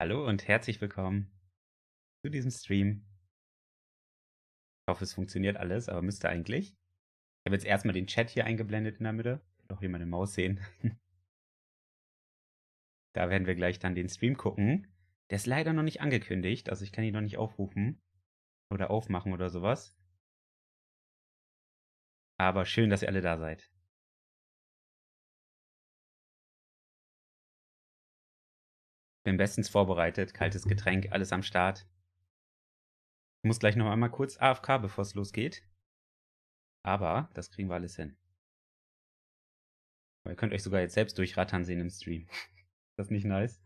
Hallo und herzlich willkommen zu diesem Stream. Ich hoffe, es funktioniert alles, aber müsste eigentlich. Ich habe jetzt erstmal den Chat hier eingeblendet in der Mitte. Noch hier meine Maus sehen. Da werden wir gleich dann den Stream gucken. Der ist leider noch nicht angekündigt, also ich kann ihn noch nicht aufrufen oder aufmachen oder sowas. Aber schön, dass ihr alle da seid. Bin bestens vorbereitet, kaltes Getränk, alles am Start. Ich muss gleich noch einmal kurz AFK, bevor es losgeht. Aber das kriegen wir alles hin. Ihr könnt euch sogar jetzt selbst durchrattern sehen im Stream. Ist das nicht nice?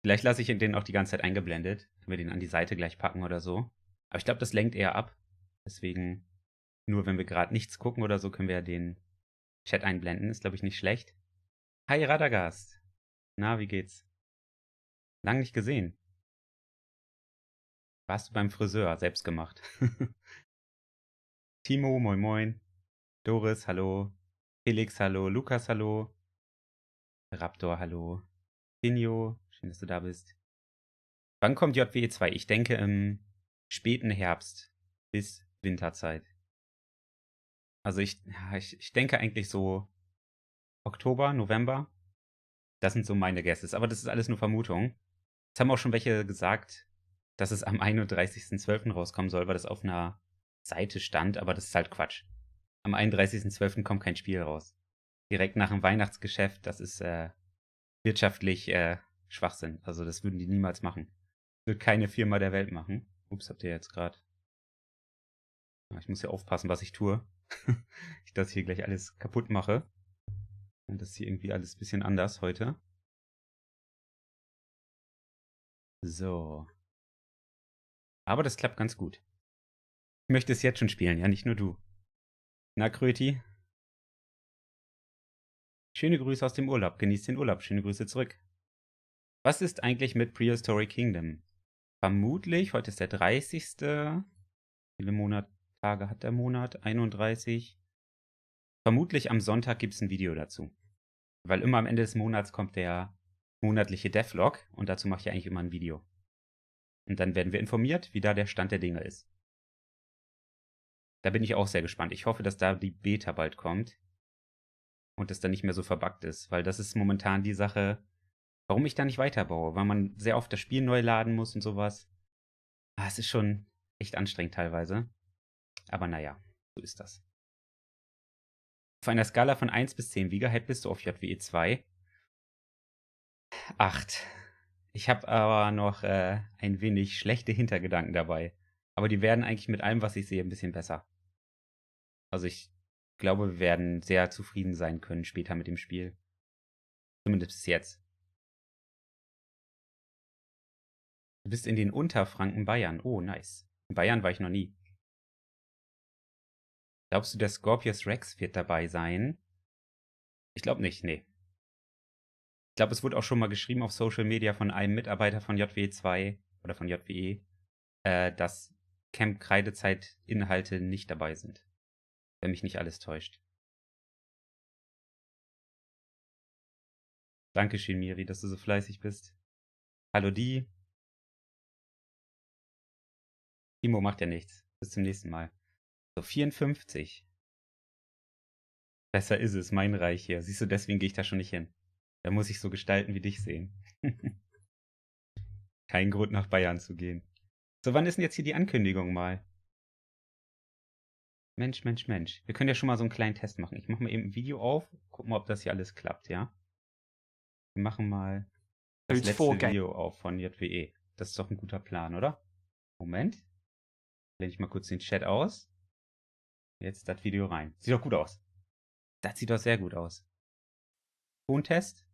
Vielleicht lasse ich den auch die ganze Zeit eingeblendet. Können wir den an die Seite gleich packen oder so. Aber ich glaube, das lenkt eher ab. Deswegen, nur wenn wir gerade nichts gucken oder so, können wir ja den Chat einblenden. Ist, glaube ich, nicht schlecht. Hi, Radagast. Na, wie geht's? Lang nicht gesehen. Warst du beim Friseur? Selbst gemacht. Timo, moin moin. Doris, hallo. Felix, hallo. Lukas, hallo. Raptor, hallo. Pinio, schön, dass du da bist. Wann kommt JWE 2? Ich denke im späten Herbst bis Winterzeit. Also ich denke eigentlich so Oktober, November. Das sind so meine Guesses. Aber das ist alles nur Vermutung. Es haben auch schon welche gesagt, dass es am 31.12. rauskommen soll, weil das auf einer Seite stand. Aber das ist halt Quatsch. Am 31.12. kommt kein Spiel raus. Direkt nach dem Weihnachtsgeschäft, das ist wirtschaftlich Schwachsinn. Also das würden die niemals machen. Wird keine Firma der Welt machen. Ups, habt ihr jetzt gerade. Ich muss ja aufpassen, was ich tue. Ich das hier gleich alles kaputt mache. Und das ist hier irgendwie alles ein bisschen anders heute. So. Aber das klappt ganz gut. Ich möchte es jetzt schon spielen, ja, nicht nur du. Na, Kröti? Schöne Grüße aus dem Urlaub. Genießt den Urlaub. Schöne Grüße zurück. Was ist eigentlich mit Prehistoric Kingdom? Vermutlich, heute ist der 30. Wie viele Tage hat der Monat? 31. Vermutlich am Sonntag gibt es ein Video dazu. Weil immer am Ende des Monats kommt der monatliche Devlog und dazu mache ich eigentlich immer ein Video. Und dann werden wir informiert, wie da der Stand der Dinge ist. Da bin ich auch sehr gespannt. Ich hoffe, dass da die Beta bald kommt und es dann nicht mehr so verbuggt ist, weil das ist momentan die Sache, warum ich da nicht weiterbaue, weil man sehr oft das Spiel neu laden muss und sowas. Es ist schon echt anstrengend teilweise. Aber naja, so ist das. Auf einer Skala von 1 bis 10, wie gehypt bist du auf JWE 2? 8. Ich habe aber noch ein wenig schlechte Hintergedanken dabei. Aber die werden eigentlich mit allem, was ich sehe, ein bisschen besser. Also ich glaube, wir werden sehr zufrieden sein können später mit dem Spiel. Zumindest bis jetzt. Du bist in den Unterfranken Bayern. Oh, nice. In Bayern war ich noch nie. Glaubst du, der Scorpius Rex wird dabei sein? Ich glaube nicht, nee. Ich glaube, es wurde auch schon mal geschrieben auf Social Media von einem Mitarbeiter von JWE 2 oder von JWE, dass Camp Kreidezeit Inhalte nicht dabei sind. Wenn mich nicht alles täuscht. Dankeschön, Miri, dass du so fleißig bist. Hallo, Di. Timo macht ja nichts. Bis zum nächsten Mal. So, 54. Besser ist es, mein Reich hier. Siehst du, deswegen gehe ich da schon nicht hin. Da muss ich so gestalten wie dich sehen. Kein Grund, nach Bayern zu gehen. So, wann ist denn jetzt hier die Ankündigung mal? Mensch, Mensch, Mensch. Wir können ja schon mal so einen kleinen Test machen. Ich mache mal eben ein Video auf. Gucken mal, ob das hier alles klappt, ja? Wir machen mal das letzte Video auf von JWE. Das ist doch ein guter Plan, oder? Moment. Blende ich mal kurz den Chat aus. Jetzt das Video rein. Sieht doch gut aus. Das sieht doch sehr gut aus. Tontest.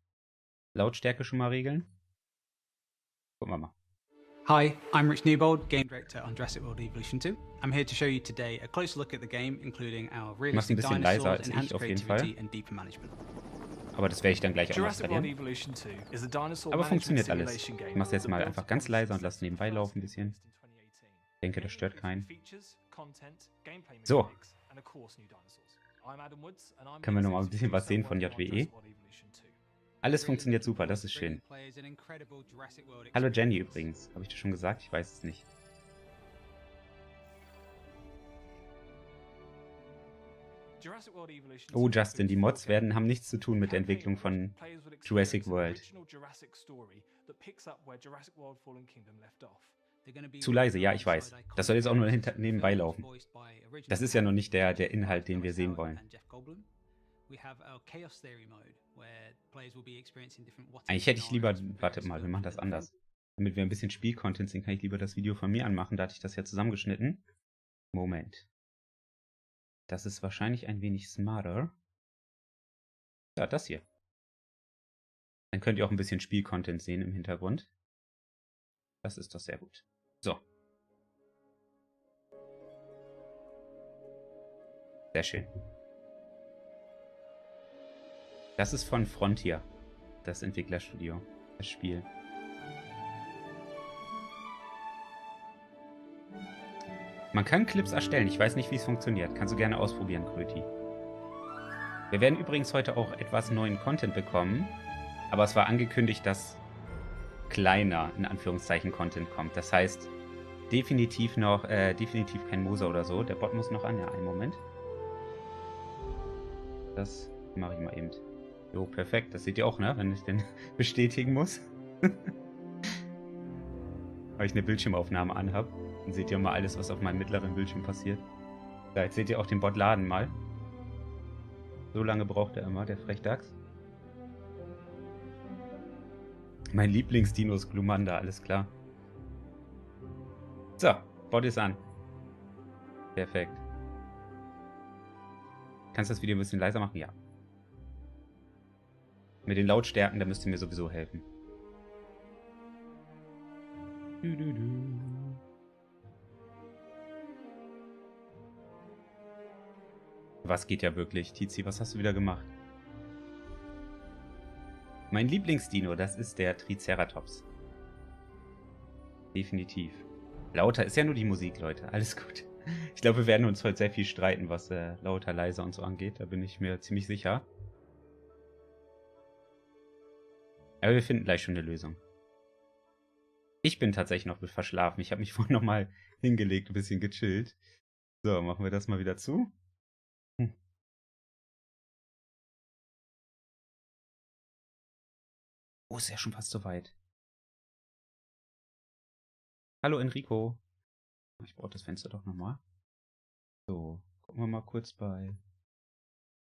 Lautstärke schon mal regeln. Gucken wir mal. Hi, I'm Rich Newbold, Game Director on Jurassic World Evolution 2. I'm here to show you today a closer look at the game, including our realistic dinosaurs, enhanced creativity and deeper management. Aber das werde ich dann gleich auch installieren. Aber funktioniert alles. Ich mache es jetzt mal einfach ganz leise und lasse nebenbei laufen ein bisschen. Ich denke, das stört keinen. So. Können wir noch mal ein bisschen was sehen von JWE? Alles funktioniert super, das ist schön. Hallo Jenny übrigens. Habe ich das schon gesagt? Ich weiß es nicht. Oh, Justin, die Mods haben nichts zu tun mit der Entwicklung von Jurassic World. Zu leise, ja, ich weiß. Das soll jetzt auch nur nebenbei laufen. Das ist ja noch nicht der Inhalt, den wir sehen wollen. Eigentlich hätte ich lieber... Warte mal, wir machen das anders. Damit wir ein bisschen Spielcontent sehen, kann ich lieber das Video von mir anmachen. Da hatte ich das ja zusammengeschnitten. Moment. Das ist wahrscheinlich ein wenig smarter. Ja, das hier. Dann könnt ihr auch ein bisschen Spielcontent sehen im Hintergrund. Das ist doch sehr gut. So. Sehr schön. Das ist von Frontier, das Entwicklerstudio, das Spiel. Man kann Clips erstellen. Ich weiß nicht, wie es funktioniert. Kannst du gerne ausprobieren, Kröti. Wir werden übrigens heute auch etwas neuen Content bekommen. Aber es war angekündigt, dass kleiner, in Anführungszeichen, Content kommt. Das heißt, definitiv kein Moser oder so. Der Bot muss noch an. Ja, einen Moment. Das mache ich mal eben. Jo, perfekt. Das seht ihr auch, ne? Wenn ich den bestätigen muss. Weil ich eine Bildschirmaufnahme anhab. Dann seht ihr mal alles, was auf meinem mittleren Bildschirm passiert. Da, jetzt seht ihr auch den Bot laden mal. So lange braucht er immer, der Frechdachs. Mein Lieblingsdino ist Glumanda, alles klar. So, Bot ist an. Perfekt. Kannst du das Video ein bisschen leiser machen? Ja. Mit den Lautstärken, da müsst ihr mir sowieso helfen. Was geht ja wirklich? Tizi, was hast du wieder gemacht? Mein Lieblingsdino, das ist der Triceratops. Definitiv. Lauter ist ja nur die Musik, Leute. Alles gut. Ich glaube, wir werden uns heute sehr viel streiten, was lauter, leiser und so angeht. Da bin ich mir ziemlich sicher. Aber wir finden gleich schon eine Lösung. Ich bin tatsächlich noch verschlafen. Ich habe mich vorhin nochmal hingelegt, ein bisschen gechillt. So, machen wir das mal wieder zu. Oh, ist ja schon fast soweit. Hallo Enrico. Ich brauche das Fenster doch nochmal. So, gucken wir mal kurz bei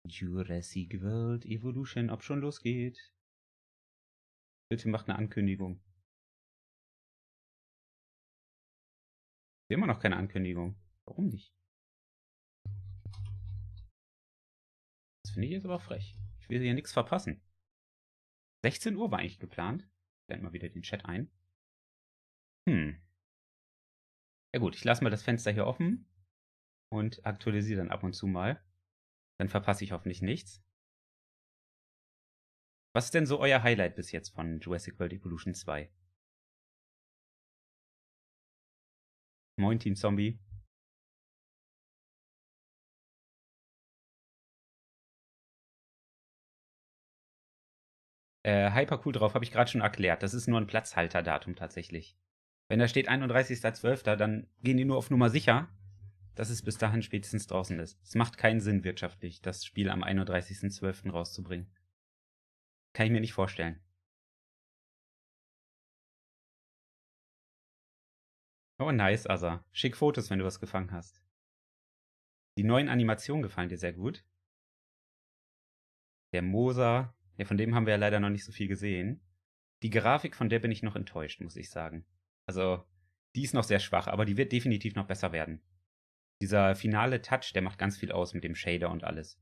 Jurassic World Evolution, ob schon losgeht. Bitte macht eine Ankündigung. Immer noch keine Ankündigung. Warum nicht? Das finde ich jetzt aber frech. Ich will hier nichts verpassen. 16 Uhr war eigentlich geplant. Ich blende mal wieder den Chat ein. Ja gut, ich lasse mal das Fenster hier offen und aktualisiere dann ab und zu mal. Dann verpasse ich hoffentlich nichts. Was ist denn so euer Highlight bis jetzt von Jurassic World Evolution 2? Moin, Team Zombie. Hypercool drauf habe ich gerade schon erklärt. Das ist nur ein Platzhalterdatum tatsächlich. Wenn da steht 31.12., dann gehen die nur auf Nummer sicher, dass es bis dahin spätestens draußen ist. Es macht keinen Sinn wirtschaftlich, das Spiel am 31.12. rauszubringen. Kann ich mir nicht vorstellen. Oh, nice, Asa. Schick Fotos, wenn du was gefangen hast. Die neuen Animationen gefallen dir sehr gut. Der Moser, ja, von dem haben wir ja leider noch nicht so viel gesehen. Die Grafik, von der bin ich noch enttäuscht, muss ich sagen. Also, die ist noch sehr schwach, aber die wird definitiv noch besser werden. Dieser finale Touch, der macht ganz viel aus mit dem Shader und alles.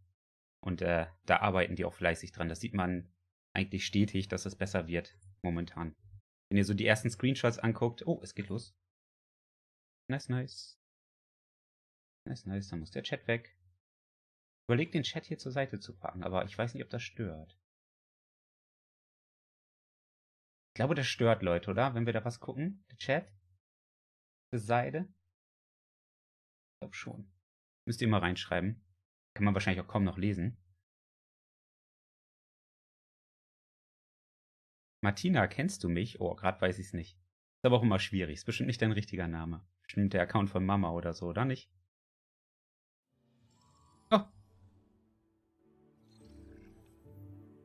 Und da arbeiten die auch fleißig dran. Das sieht man eigentlich stetig, dass es besser wird, momentan. Wenn ihr so die ersten Screenshots anguckt, oh, es geht los. Nice, nice. Nice, nice, dann muss der Chat weg. Überlegt, den Chat hier zur Seite zu packen, aber ich weiß nicht, ob das stört. Ich glaube, das stört Leute, oder? Wenn wir da was gucken, der Chat. Zur Seite. Ich glaube schon. Müsst ihr mal reinschreiben. Kann man wahrscheinlich auch kaum noch lesen. Martina, kennst du mich? Oh, gerade weiß ich es nicht. Ist aber auch immer schwierig. Ist bestimmt nicht dein richtiger Name. Bestimmt der Account von Mama oder so, oder nicht? Oh.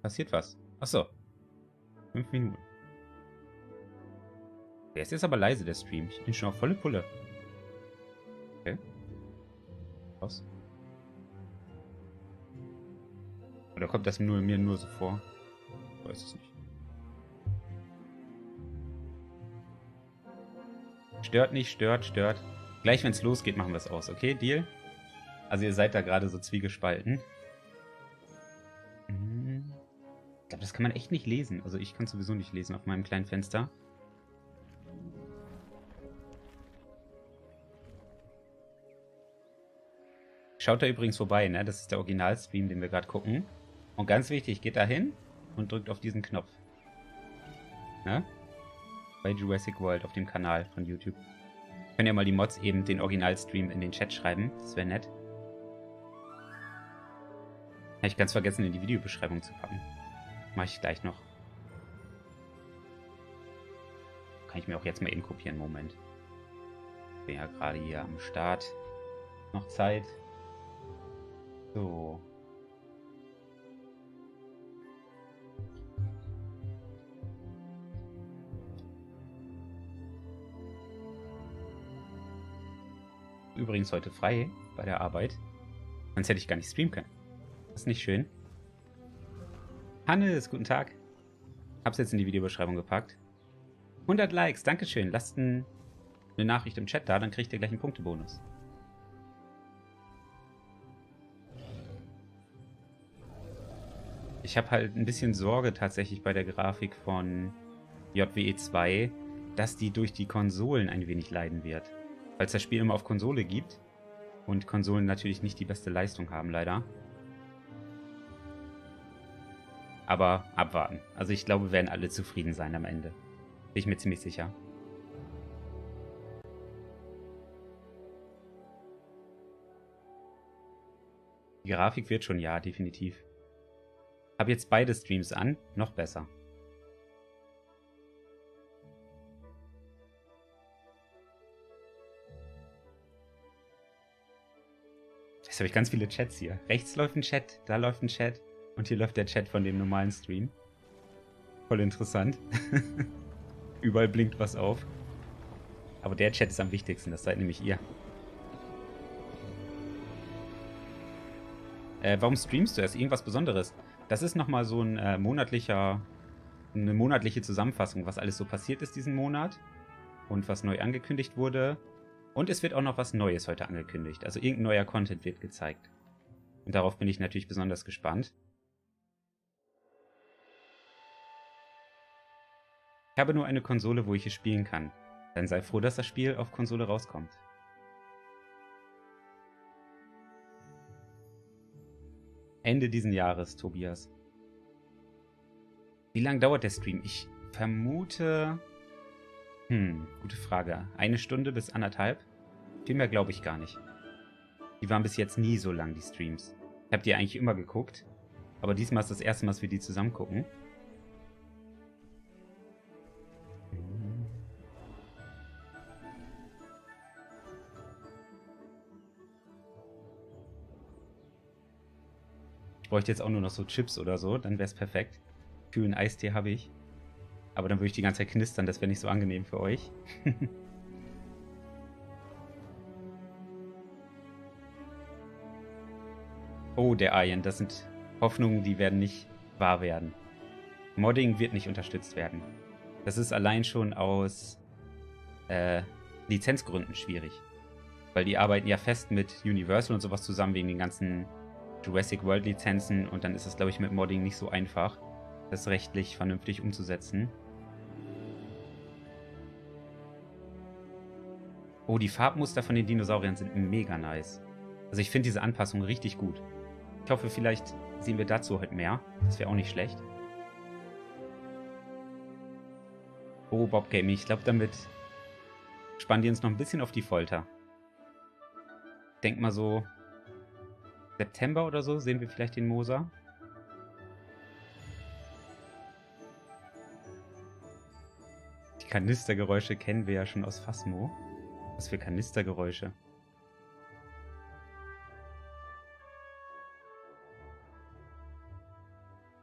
Passiert was. Achso. 5 Minuten. Der ist jetzt aber leise, der Stream. Ich bin schon auf volle Pulle. Okay. Was? Oder kommt das mir nur so vor? Ich weiß es nicht. Stört nicht, stört. Gleich, wenn es losgeht, machen wir es aus. Okay, Deal? Also ihr seid da gerade so zwiegespalten. Ich glaube, das kann man echt nicht lesen. Also ich kann es sowieso nicht lesen auf meinem kleinen Fenster. Schaut da übrigens vorbei, ne? Das ist der Originalstream, den wir gerade gucken. Und ganz wichtig, geht da hin und drückt auf diesen Knopf. Ne? Bei Jurassic World auf dem Kanal von YouTube. Können ja mal die Mods eben den Originalstream in den Chat schreiben. Das wäre nett. Habe ich ganz vergessen, in die Videobeschreibung zu packen. Mache ich gleich noch. Kann ich mir auch jetzt mal eben kopieren. Moment. Ich bin ja gerade hier am Start. Noch Zeit. So. Übrigens heute frei bei der Arbeit. Sonst hätte ich gar nicht streamen können. Das ist nicht schön. Hannes, guten Tag. Hab's jetzt in die Videobeschreibung gepackt. 100 Likes, dankeschön. Lasst eine Nachricht im Chat da, dann kriegt ihr gleich einen Punktebonus. Ich habe halt ein bisschen Sorge tatsächlich bei der Grafik von JWE 2, dass die durch die Konsolen ein wenig leiden wird. Weil es das Spiel immer auf Konsole gibt und Konsolen natürlich nicht die beste Leistung haben, leider. Aber abwarten. Also ich glaube, wir werden alle zufrieden sein am Ende. Bin ich mir ziemlich sicher. Die Grafik wird schon, ja, definitiv. Hab jetzt beide Streams an, noch besser. Jetzt habe ich ganz viele Chats hier. Rechts läuft ein Chat, da läuft ein Chat und hier läuft der Chat von dem normalen Stream. Voll interessant. Überall blinkt was auf. Aber der Chat ist am wichtigsten, das seid nämlich ihr. Warum streamst du erst? Irgendwas Besonderes? Das ist nochmal so ein eine monatliche Zusammenfassung, was alles so passiert ist diesen Monat und was neu angekündigt wurde. Und es wird auch noch was Neues heute angekündigt. Also irgendein neuer Content wird gezeigt. Und darauf bin ich natürlich besonders gespannt. Ich habe nur eine Konsole, wo ich es spielen kann. Dann sei froh, dass das Spiel auf Konsole rauskommt. Ende diesen Jahres, Tobias. Wie lange dauert der Stream? Ich vermute... gute Frage. 1 Stunde bis 1,5? Viel mehr glaube ich gar nicht. Die waren bis jetzt nie so lang, die Streams. Ich habe die eigentlich immer geguckt. Aber diesmal ist das erste Mal, dass wir die zusammen gucken. Ich bräuchte jetzt auch nur noch so Chips oder so, dann wäre es perfekt. Kühlen Eistee habe ich. Aber dann würde ich die ganze Zeit knistern, das wäre nicht so angenehm für euch. Oh, der Arjen, das sind Hoffnungen, die werden nicht wahr werden. Modding wird nicht unterstützt werden. Das ist allein schon aus Lizenzgründen schwierig. Weil die arbeiten ja fest mit Universal und sowas zusammen wegen den ganzen Jurassic World Lizenzen und dann ist es, glaube ich, mit Modding nicht so einfach, das rechtlich vernünftig umzusetzen. Oh, die Farbmuster von den Dinosauriern sind mega nice. Also ich finde diese Anpassung richtig gut. Ich hoffe, vielleicht sehen wir dazu heute mehr. Das wäre auch nicht schlecht. Oh, Bob Gaming, ich glaube, damit spannen die uns noch ein bisschen auf die Folter. Ich denke mal so September oder so sehen wir vielleicht den Moser. Kanistergeräusche kennen wir ja schon aus Phasmo. Was für Kanistergeräusche?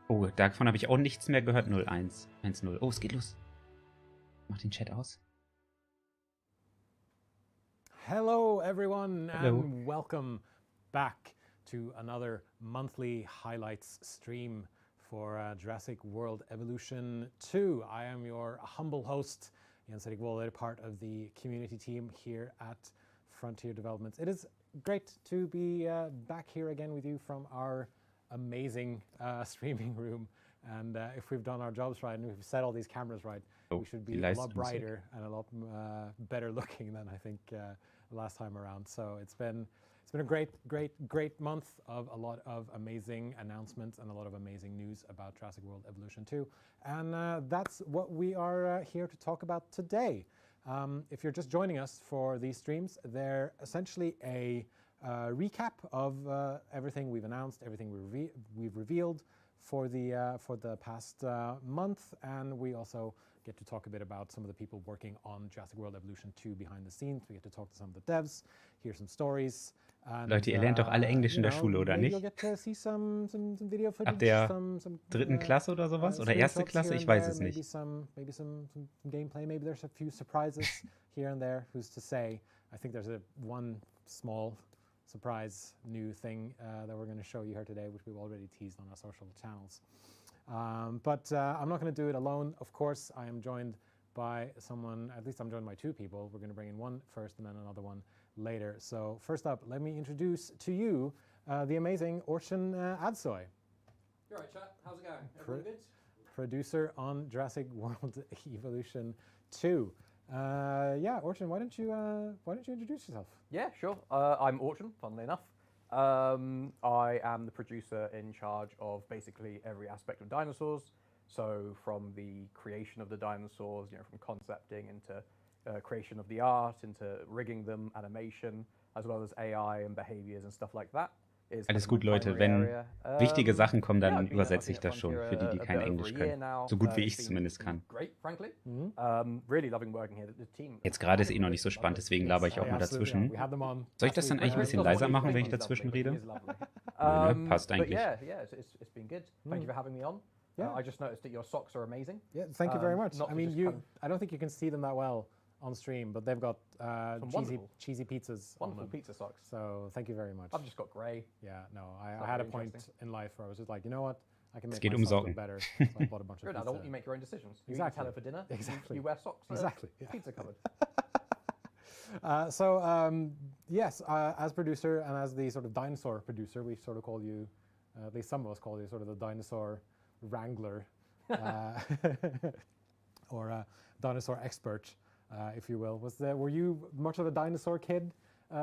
Oh, davon habe ich auch nichts mehr gehört. 01, 10. Oh, es geht los. Mach den Chat aus. Hello, everyone, and welcome back to another monthly highlights stream for Jurassic World Evolution 2. I am your humble host, Jens-Erik Wolle, part of the community team here at Frontier Developments. It is great to be back here again with you from our amazing streaming room. And if we've done our jobs right and we've set all these cameras right, we should be a lot brighter and a lot better looking than I think last time around. So it's been a great month of a lot of amazing announcements and a lot of amazing news about Jurassic World Evolution 2. And that's what we are here to talk about today. If you're just joining us for these streams, they're essentially a recap of everything we've announced, everything we've revealed for the past month, and we also get to talk a bit about some of the people working on Jurassic World Evolution 2 behind the scenes. We get to talk to some of the devs, hear some stories. And, Leute, ihr lernt doch alle Englisch in der Schule, oder nicht? You'll get to see some video footage, Ab der some dritten Klasse oder sowas? Oder erste Klasse? Ich weiß es nicht. Maybe some gameplay, maybe there's a few surprises here and there, who's to say. I think there's one small surprise new thing that we're going to show you here today, which we've already teased on our social channels. But I'm not going to do it alone. Of course, I am joined by someone, at least I'm joined by two people. We're going to bring in one first and then another one later. So first up, let me introduce to you the amazing Orson Adsoy. You're right, chat. How's it going? Everyone good? Producer on Jurassic World Evolution 2. Yeah, Orson, why don't you introduce yourself? Yeah, sure. I'm Orson, funnily enough. I am the producer in charge of basically every aspect of dinosaurs. So from the creation of the dinosaurs, from concepting into creation of the art, into rigging them, animation, as well as AI and behaviors and stuff like that. Alles gut, Leute. Wenn wichtige Sachen kommen, dann übersetze ich das schon, für die, die kein Englisch können. So gut wie ich es zumindest kann. Jetzt gerade ist eh noch nicht so spannend, deswegen laber ich auch mal dazwischen. Soll ich das dann eigentlich ein bisschen leiser machen, wenn ich dazwischen rede? Nö, ne? Passt eigentlich. I just noticed that your socks are amazing. Yeah, thank you very much. I mean, I don't think you can see them that well on stream, but they've got cheesy pizzas. Wonderful pizza socks. So thank you very much. I've just got grey. Yeah, no, I had a point in life where I was just like, you know what, I can make myself look better. So I bought a bunch of You're an adult, you make your own decisions. You exactly. eat Nutella for dinner. Exactly. You wear socks. Exactly. Yeah. Pizza cupboard. Yes, as producer and as the sort of dinosaur producer, we sort of call you, at least some of us call you sort of the dinosaur wrangler, or a dinosaur expert, if you will. Were you much of a dinosaur kid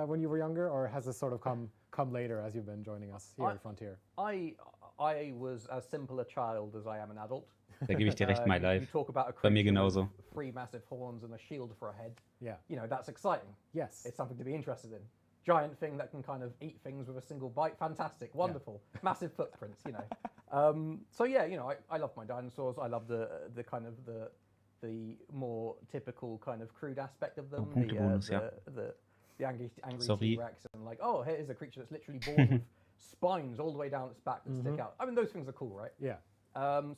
when you were younger, or has this sort of come later as you've been joining us here at Frontier? I was as simple a child as I am an adult. Da gebe ich dir recht, my life. You talk about a Bei mir genauso. with 3 massive horns and a shield for a head. Yeah. That's exciting. Yes. It's something to be interested in. Giant thing that can kind of eat things with a single bite. Fantastic. Wonderful. Yeah. Massive footprints, So yeah, I love my dinosaurs. I love the kind of the more typical kind of crude aspect of them. The angry T-Rex and like, oh, here's a creature that's literally born with spines all the way down its back that stick out. I mean, those things are cool, right? Yeah.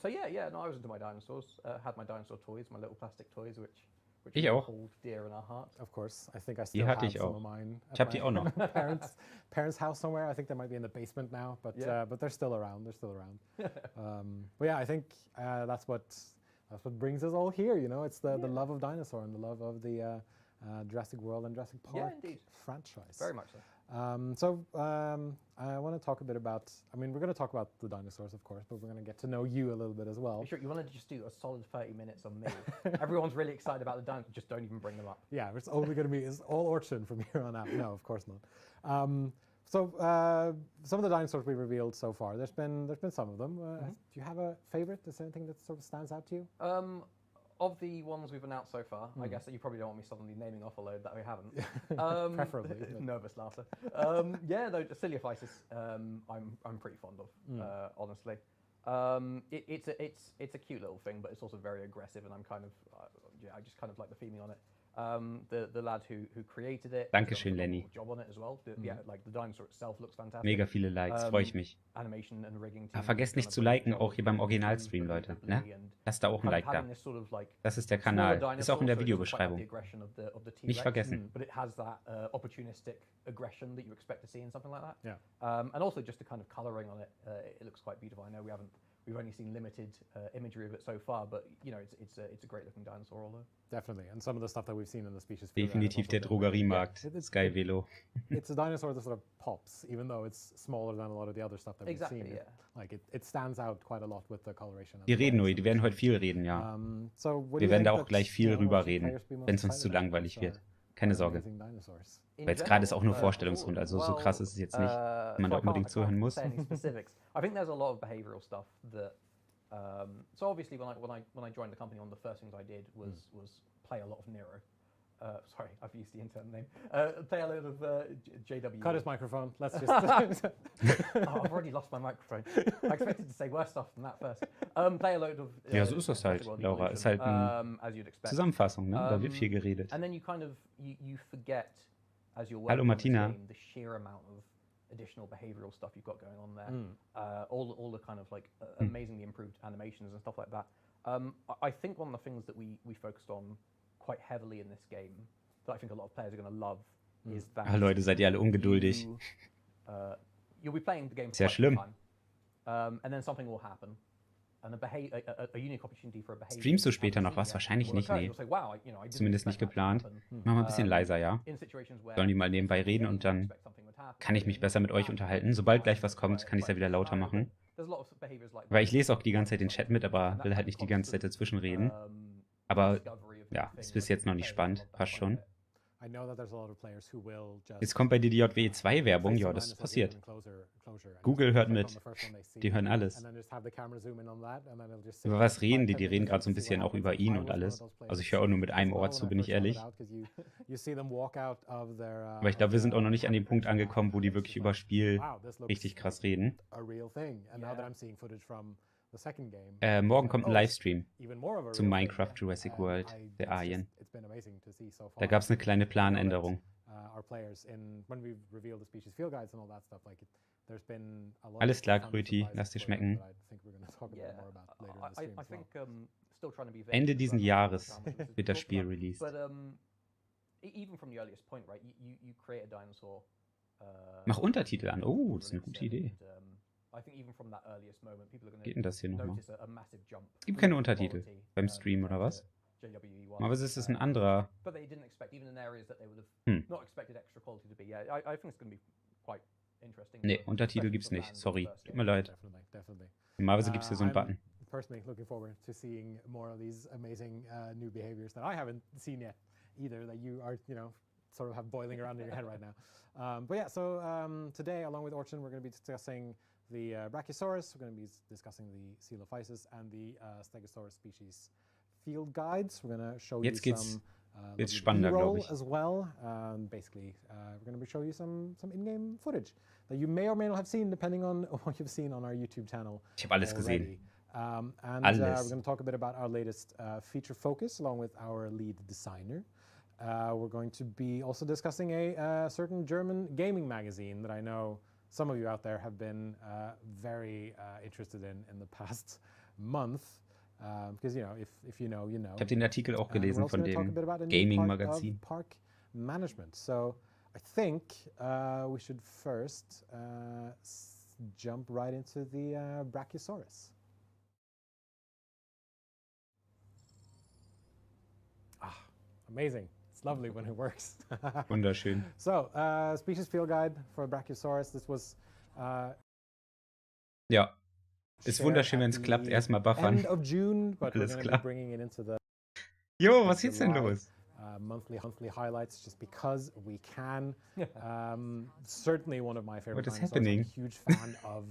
So yeah, no, I was into my dinosaurs. Had my dinosaur toys, my little plastic toys, which ich auch. hold dear in our heart. Of course, I think I still have some of mine. Ich habe die auch noch. Parents' house somewhere. I think they might be in the basement now, but they're still around. They're still around. But yeah, I think that's what brings us all here. It's the love of dinosaur and the love of the Jurassic World and Jurassic Park franchise. Very much so. I want to talk a bit about, we're going to talk about the dinosaurs, of course, but we're going to get to know you a little bit as well. Sure, you want to just do a solid 30 minutes on me. Everyone's really excited about the dinosaurs, just don't even bring them up. Yeah, it's only going to be, it's all Orson from here on out. No, of course not. Some of the dinosaurs we revealed so far, there's been some of them. Do you have a favorite? Is there anything that sort of stands out to you? Of the ones we've announced so far, I guess that you probably don't want me suddenly naming off a load that we haven't. Preferably. Nervous laughter. Yeah, though, Ciliophysis, I'm pretty fond of, honestly. It's a cute little thing, but it's also very aggressive, and I'm kind of I just kind of like the feeling on it. The lad who created it. Dankeschön, Lenny. Job on it as well. Yeah, like the dinosaur itself looks fantastic. Mega viele Likes, freue ich mich. Animation and rigging. Vergesst nicht zu liken, auch hier beim Originalstream, Leute. Ne? Lasst da auch ein Like da. Das ist der Kanal. Ist auch in der Videobeschreibung. Nicht vergessen. But it has that opportunistic aggression that you expect to see in something like that. Yeah. And also just the kind of coloring on it. It looks quite beautiful. I know we've only seen limited imagery of it so far, but you know it's a great looking dinosaur. Although definitely, and some of the stuff that we've seen in the species. Definitiv der Drogeriemarkt. Sky Velo. It's a dinosaur that sort of pops, even though it's smaller than a lot of the other stuff that we've seen. Yeah. Like it stands out quite a lot with the coloration. Die reden nur, die werden heute viel reden, ja. Wir werden da auch gleich viel rüber reden, wenn es uns zu langweilig wird. Keine Sorge. Weil jetzt gerade ist auch nur Vorstellungsrunde, also so krass ist es jetzt nicht, wenn man da unbedingt zuhören muss. I think there's a lot of behavioral stuff that. So obviously, when I joined the company, one of the first things I did was play a lot of NEUER. Sorry, I've used the internet name. Play a lot of JW. Cut his microphone. Let's just. Oh, I've already lost my microphone. I expected to say worse stuff than that first. Play a load of. Ja, so ist das halt, Laura. Ist halt eine Zusammenfassung, ne? Da wird viel geredet. And then you kind of you forget as you're Hallo, working Martina. on the game, the sheer amount of additional behavioral stuff you've got going on there. All the kind of like amazingly improved animations and stuff like that. I think one of the things that we focused on quite heavily in this game that I think a lot of players are going to love is that. Ach Leute, seid ihr alle ungeduldig. You'll be playing the game for Sehr schlimm. time, and then something will happen. And a unique opportunity for a behavior. Streamst du später noch was? Wahrscheinlich nicht, nee. Zumindest nicht geplant. Mach mal ein bisschen leiser, ja? Sollen die mal nebenbei reden und dann kann ich mich besser mit euch unterhalten. Sobald gleich was kommt, kann ich es ja wieder lauter machen. Weil ich lese auch die ganze Zeit den Chat mit, aber will halt nicht die ganze Zeit dazwischen reden. Aber ja, ist bis jetzt noch nicht spannend. Passt schon. Jetzt kommt bei dir die JWE2-Werbung. Ja, das ist passiert. Google hört mit. Die hören alles. Über was reden die? Die reden gerade so ein bisschen auch über ihn und alles. Also ich höre auch nur mit einem Ohr zu, bin ich ehrlich. Aber ich glaube, wir sind auch noch nicht an dem Punkt angekommen, wo die wirklich über Spiel richtig krass reden. Morgen kommt ein Livestream zum Minecraft Jurassic World, der Alien. Da gab es eine kleine Planänderung. Alles klar, Kröti, lass dir schmecken. Ende diesen Jahres wird das Spiel released. Mach Untertitel an. Oh, das ist eine gute Idee. Geht denn das hier nochmal? Es gibt keine Untertitel beim Stream, oder was? Aber es ist ein anderer. Nee, Untertitel gibt's nicht. Sorry. Tut mir leid. Normalerweise gibt's hier so einen Button. Personally looking forward to seeing more of these amazing new behaviors that I haven't seen yet either, that you are, you know, sort of have boiling around in your head right now. But yeah, so today, along with Orchin, we're going to be discussing the Brachiosaurus, we're going to be discussing the Coelophysis and the Stegosaurus species field guides. We're going to show you some B-roll as well. Basically, we're going to show you some in-game footage that you may or may not have seen, depending on what you've seen on our YouTube channel. Ich habe alles gesehen. And we're going to talk a bit about our latest feature focus, along with our lead designer. We're going to be also discussing a certain German gaming magazine that I know some of you out there have been very interested in the past month. Because, you know, if you know, you know. Ich habe den Artikel auch gelesen von dem Gaming-Magazin. Park management. So I think we should first jump right into the Brachiosaurus. Ah, amazing. It's lovely when it works. Wunderschön. So, species field guide for Brachiosaurus. This was. Ja. Ist wunderschön, wenn es klappt. Erstmal buffern. End of June, but alles we're klar. Be bringing it into the Jo, was ist denn los? Monthly highlights, just because we can. Certainly one of my favorite. What is dinosaurs. happening? I'm a huge fan of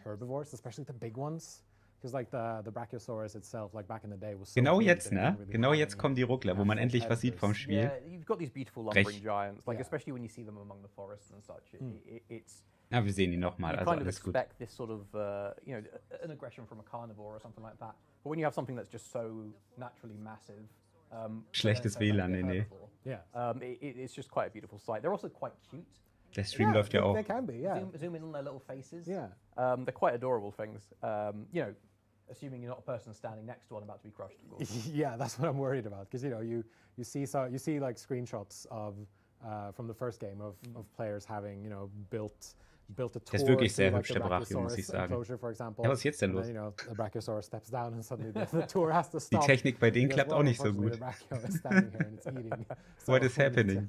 herbivores, especially the big ones. Because like the Brachiosaurus itself, like back in the day, was so Genau big jetzt, that you ne? didn't really Genau have jetzt any kommen die Ruckler, wo man endlich was sieht vom Spiel. Yeah, you've got these beautiful lumbering giants, like especially when you see them among the forests and such. Ja, wir sehen ihn nochmal, you also kind of alles gut. expect this sort of, an aggression from a carnivore or something like that. But when you have something that's just so naturally massive, Schlechtes WLAN, nee. Yeah. It's just quite a beautiful sight. They're also quite cute. Der Stream läuft ja auch. They can be, yeah. Zoom in on their little faces. Yeah. They're quite adorable things. Assuming you're not a person standing next to one about to be crushed, of course. Yeah, that's what I'm worried about, because you see like screenshots of from the first game of players having built a tour. Der ist wirklich sehr to, hübsch, der Brachio, muss ich sagen. For example. Ja, was ist jetzt denn los? Then, the Brachiosaurus steps down and suddenly the tour has to stop. Die Technik bei denen klappt auch nicht so gut. The Brachio is standing here and it's eating. What is happening?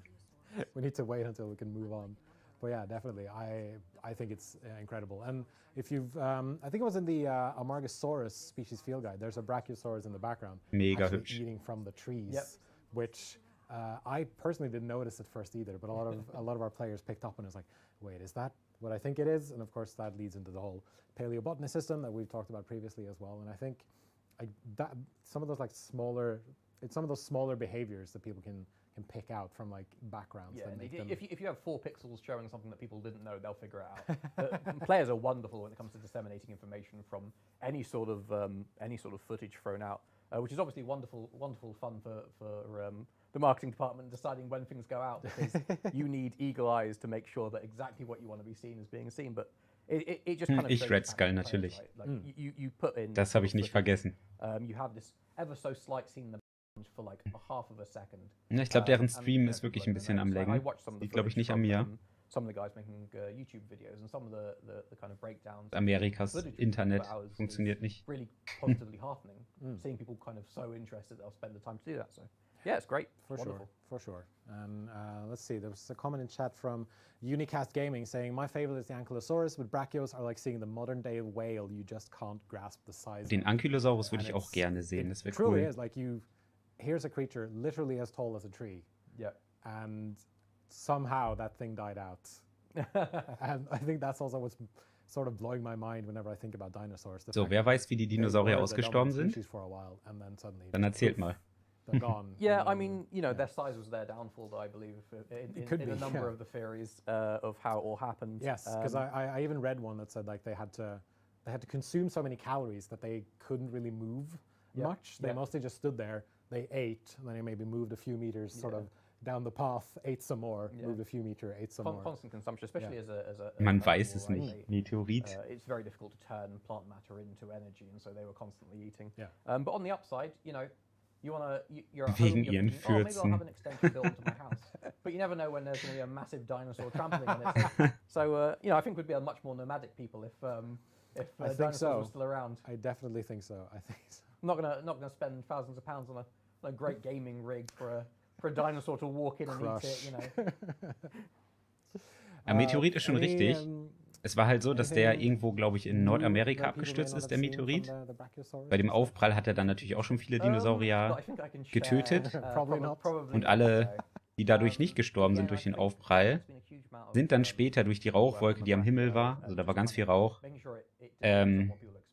We need to wait until we can move on. But yeah, definitely, I think it's incredible. And if you've, I think it was in the Amargasaurus species field guide. There's a Brachiosaurus in the background, Mega actually hübsch. eating from the trees, Yep. which I personally didn't notice at first either. But a lot of our players picked up and was like, wait, is that what I think it is? And of course, that leads into the whole paleobotany system that we've talked about previously as well. And I think some of those smaller behaviors that people can pick out from like backgrounds. Yeah, that make them if you have 4 pixels showing something that people didn't know, they'll figure it out. Players are wonderful when it comes to disseminating information from any sort of footage thrown out, which is obviously wonderful fun for the marketing department deciding when things go out, because you need eagle eyes to make sure that exactly what you want to be seen is being seen. But it just kind of Ich Red Skull natürlich. Right? Like you put in. Das habe ich nicht vergessen. You have this ever so slight scene in the for like a half of a second. Ja, ich glaube, deren Stream ist wirklich ein bisschen am Laggen. Liegt, glaube ich, nicht an mir. Some of the guys making YouTube videos and some of the kind of breakdowns. Amerikas Internet funktioniert nicht. Really positively heartening. Seeing people kind of so interested, they'll spend the time to do that. So yeah, it's great. For sure. And let's see, there was a comment in chat from Unicast Gaming saying, my favorite is the Ankylosaurus, but Brachios are like seeing the modern day whale. You just can't grasp the size. Den Ankylosaurus würde ich auch gerne sehen, das wäre cool. Truly is, like here's a creature literally as tall as a tree. Yeah. And somehow that thing died out. And I think that's also what's sort of blowing my mind whenever I think about dinosaurs. So, wer weiß, wie die Dinosaurier ausgestorben sind? Dann erzählt mal. They're gone. Yeah, I mean, their size was their downfall, I believe, in a number of the theories of how it all happened. Yes, because I even read one that said like they had to consume so many calories that they couldn't really move much. They mostly just stood there. They ate, and then they maybe moved a few meters sort of down the path, ate some more, moved a few meters, ate some more. Constant consumption, especially as a Man weiß es nicht. Meteorit. It's very difficult to turn plant matter into energy, and so they were constantly eating. Yeah. But on the upside, you're at Wegen home, ihren maybe I'll have Fürzen. an extension built into my house. But you never know when there's going to be a massive dinosaur trampling on it. So, I think we'd be a much more nomadic people if dinosaurs were still around. I definitely think so. I think so. I'm not gonna spend thousands of pounds on a great gaming rig for a dinosaur to walk in and eat it, Ein Meteorit ist schon richtig. Es war halt so, dass der irgendwo, glaube ich, in Nordamerika abgestürzt ist, der Meteorit. Bei dem Aufprall hat er dann natürlich auch schon viele Dinosaurier getötet. Und alle, die dadurch nicht gestorben sind durch den Aufprall, sind dann später durch die Rauchwolke, die am Himmel war, also da war ganz viel Rauch,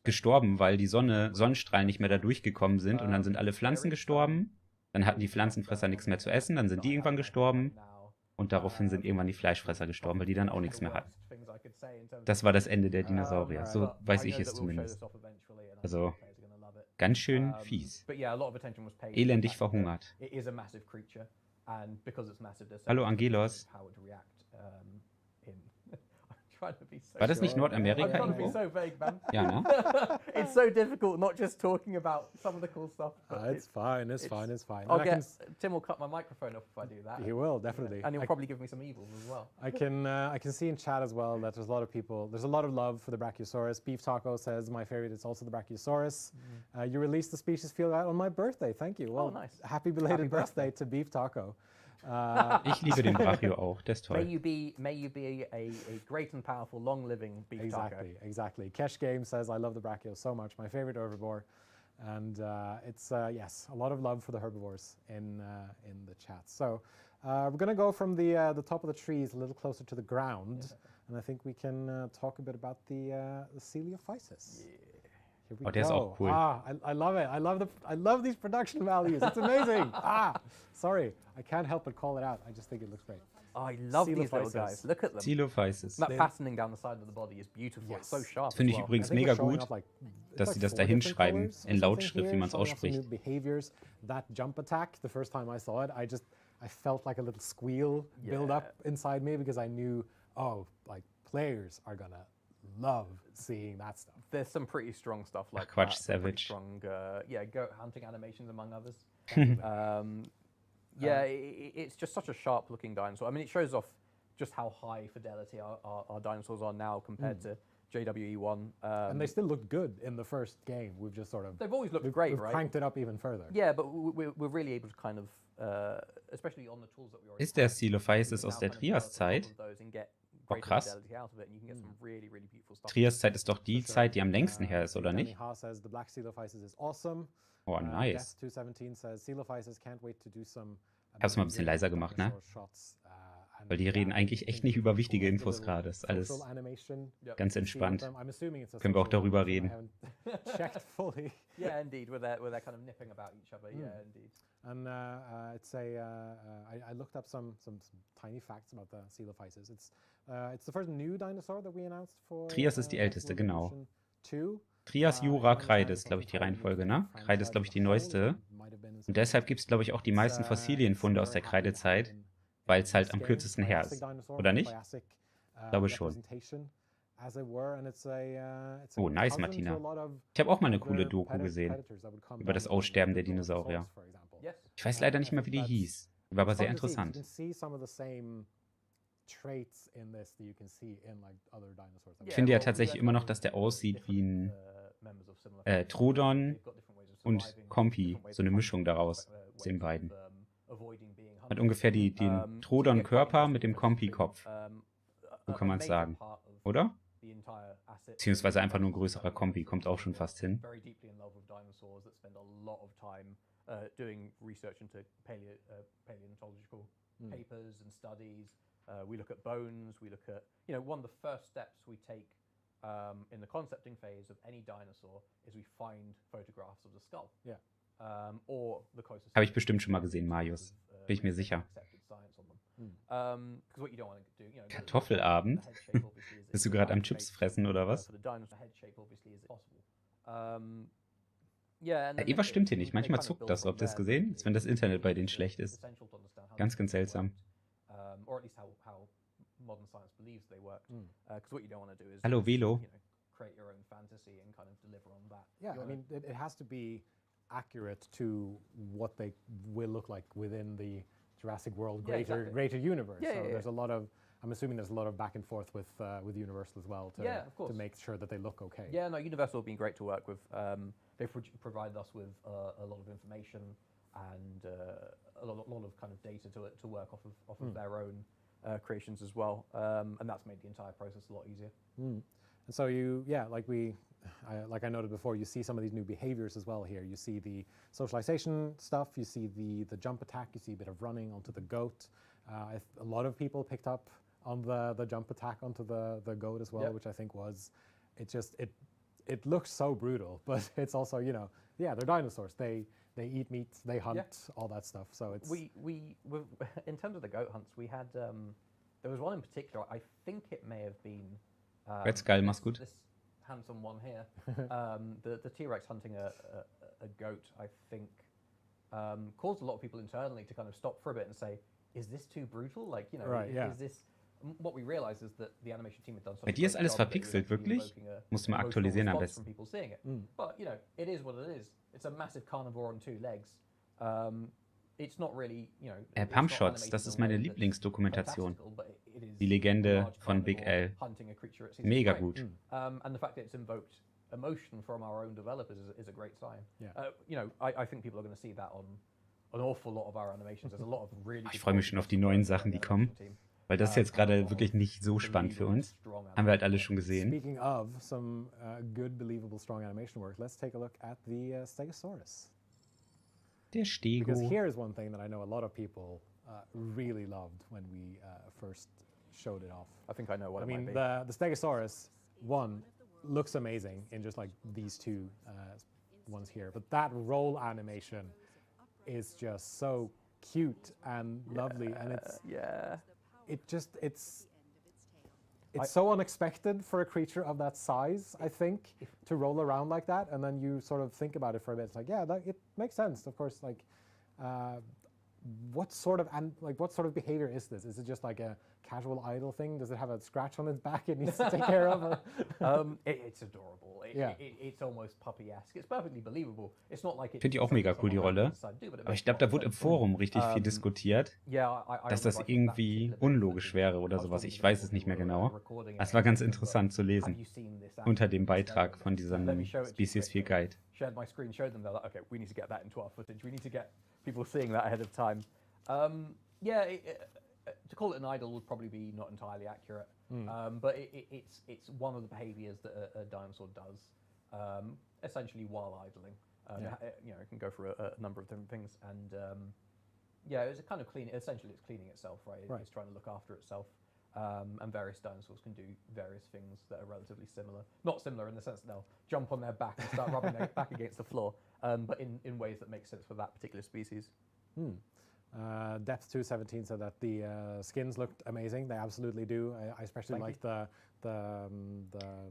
gestorben, weil die Sonnenstrahlen nicht mehr da durchgekommen sind. Und dann sind alle Pflanzen gestorben. Dann hatten die Pflanzenfresser nichts mehr zu essen. Dann sind die irgendwann gestorben. Und daraufhin sind irgendwann die Fleischfresser gestorben, weil die dann auch nichts mehr hatten. Das war das Ende der Dinosaurier. So weiß ich es zumindest. Also ganz schön fies. Elendig verhungert. Hallo Angelos. War das nicht Nordamerika irgendwo? Ja, ne? It's so difficult not just talking about some of the cool stuff. It's fine. Tim will cut my microphone off if I do that. He will, definitely. And he'll probably give me some evils as well. I can see in chat as well that there's a lot of love for the Brachiosaurus. Beef Taco says, my favorite is also the Brachiosaurus. You released the species field guide on my birthday. Thank you. Well, nice. Happy belated birthday to Beef Taco. Ich liebe den Brachio auch, der ist toll. May you be a great and powerful, long-living beef taco. Exactly. Kesh Game says, I love the Brachio so much, my favorite herbivore. And it's, yes, a lot of love for the herbivores in the chat. So we're going to go from the top of the trees a little closer to the ground. And I think we can talk a bit about the Coeliophysis. Yeah. Here we der ist auch cool. I love it. I love these production values. It's amazing. Sorry, I can't help but call it out. I just think it looks great. I love these little guys. Look at them. Coelophysis. That patterning down the side of the body is beautiful. It's so sharp. Das finde ich übrigens mega gut, dass sie das da hinschreiben, in Lautschrift, wie man es ausspricht. Behaviors. That jump attack, the first time I saw it, I felt like a little squeal build up inside me because I knew, oh, like players are gonna love seeing that stuff. There's some pretty strong stuff like Quatsch, that. Savage. Strong, goat hunting animations among others. It's just such a sharp looking dinosaur. I mean, it shows off just how high fidelity our dinosaurs are now compared to JWE1. And they still looked good in the first game. We've just sort of... They've always looked great, right? We've cranked it up even further. Yeah, but we're really able to kind of, especially on the tools that we already Ist der Coelophysis aus der Triaszeit? Oh, krass. Triaszeit ist doch die Zeit, die am längsten her ist, oder nicht? Oh, nice. Ich hab's mal ein bisschen leiser gemacht, ne? Weil die reden eigentlich echt nicht über wichtige Infos gerade. Das ist alles ganz entspannt. Können wir auch darüber reden. Yeah, indeed, where they're kind of nipping about each other. Yeah, indeed. And I looked up some tiny facts about the Coelophysis. It's the first new dinosaur that we announced for. Trias ist die älteste, genau. Trias, Jura, Kreide ist, glaube ich, die Reihenfolge, ne? Kreide ist, glaube ich, die neueste. Und deshalb gibt es, glaube ich, auch die meisten Fossilienfunde aus der Kreidezeit, weil es halt am kürzesten her ist. Oder nicht? Ich glaube schon. Oh, nice, Martina. Ich habe auch mal eine coole Doku gesehen über das Aussterben der Dinosaurier. Ich weiß leider nicht mehr, wie die hieß. Die war aber sehr interessant. Ich finde ja tatsächlich immer noch, dass der aussieht wie ein Trodon und Kompi, so eine Mischung daraus, aus den beiden. Hat ungefähr den Trodon-Körper mit dem Kompi-Kopf. So kann man es sagen, oder? Beziehungsweise einfach nur ein größerer Kompi, kommt auch schon fast hin. Doing research into paleontological papers and studies. We look at bones. We look at, one of the first steps we take in the concepting phase of any dinosaur is we find photographs of the skull. Yeah. Or the closest. Habe ich bestimmt schon mal gesehen, Marius. Bin ich mir sicher. Kartoffelabend? Bist du gerade am Chips fressen oder was? Ja, Eva stimmt hier nicht. Manchmal zuckt das. Habt ihr das gesehen? Als wenn das Internet bei denen schlecht ist. Ganz, ganz seltsam. Hallo, Velo. Yeah, I mean, it has to be accurate to what they will look like within the Jurassic World greater universe. So there's a lot of, I'm assuming there's a lot of back and forth with Universal as well to make sure that they look okay. Yeah, no, Universal have been great to work with. They've provided us with a lot of information and a lot of kind of data to work off of their own creations as well, and that's made the entire process a lot easier. And so like I noted before, you see some of these new behaviors as well here. You see the socialization stuff, you see the jump attack, you see a bit of running onto the goat. A lot of people picked up on the jump attack onto the goat as well, which I think was, it looks so brutal, but it's also, they're dinosaurs. They eat meat, they hunt, all that stuff. So it's we in terms of the goat hunts, we had there was one in particular. I think it may have been Red Skull, mach's gut. This handsome one here. The T-Rex hunting a goat, I think, caused a lot of people internally to kind of stop for a bit and say, "Is this too brutal? Like, is this?" What we realized is that the animation team had done something. Bei dir ist alles verpixelt, wirklich? Musst du mal aktualisieren am besten. But it is what it is. It's a massive carnivore on two legs. It's not really, Pumpshots, das ist meine Lieblingsdokumentation. Die Legende von Big L. Mega gut. And the fact that it's invoked emotion from our own developers is a great sign. I think people are going to see that on an awful lot of our animations. There's a lot of really. Ich freue mich schon auf die neuen Sachen, die kommen. Weil das ist jetzt gerade wirklich nicht so spannend für uns. Haben wir halt alle schon gesehen. Speaking of some good, believable, strong animation work, let's take a look at the Stegosaurus. Der Stego. Because here is one thing that I know a lot of people really loved when we first showed it off. I think I know what it might be. The Stegosaurus one looks amazing in just like these two ones here, but that roll animation is just so cute and lovely, and it's so unexpected for a creature of that size, I think, to roll around like that, and then you sort of think about it for a bit. It's like, yeah, it makes sense. Of course, like, what sort of behavior is this? Is it just like a casual idle thing? Does it have a scratch on its back it needs to take care of? It's adorable. It's almost puppy-esque. It's perfectly believable. It's not like Ich finde die auch mega cool, die Rolle. Aber ich glaube, da wurde im Forum richtig viel diskutiert, dass das irgendwie unlogisch wäre oder sowas. Ich weiß es nicht mehr genau. Es war ganz interessant zu lesen unter dem Beitrag von diesem Species 4 Guide. Shared my screen, showed them. They're like, okay, we need to get that into our footage. We need to get people seeing that ahead of time. To call it an idol would probably be not entirely accurate, but it's one of the behaviors that a dinosaur does, essentially while idling. It can go for a number of different things, and it's a kind of essentially it's cleaning itself, right? It's trying to look after itself. And various dinosaurs can do various things that are relatively similar. Not similar in the sense that they'll jump on their back and start rubbing their back against the floor, but in ways that make sense for that particular species. Depth217 said that the skins looked amazing. They absolutely do. I especially like the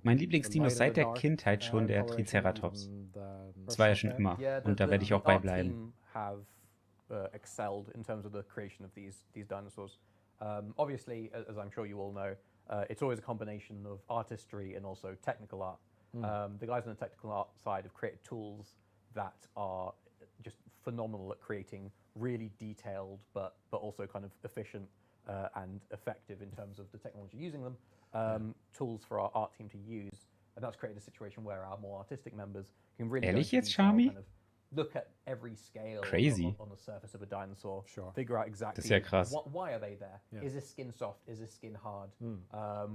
Mein Lieblingsdino ist seit der Kindheit schon der Triceratops. Das war ja schon immer. Und da werde ich auch bei bleiben. Have excelled in terms of the creation of these dinosaurs. Obviously, as I'm sure you all know, it's always a combination of artistry and also technical art. The guys on the technical art side have created tools that are just phenomenal at creating really detailed but also kind of efficient and effective in terms of the technology using them, tools for our art team to use. And that's created a situation where our more artistic members can really Ehrlich jetzt, Charmy? Kind of look at every scale on the surface of a dinosaur, figure out exactly why are they there. Is this skin soft? Is this skin hard?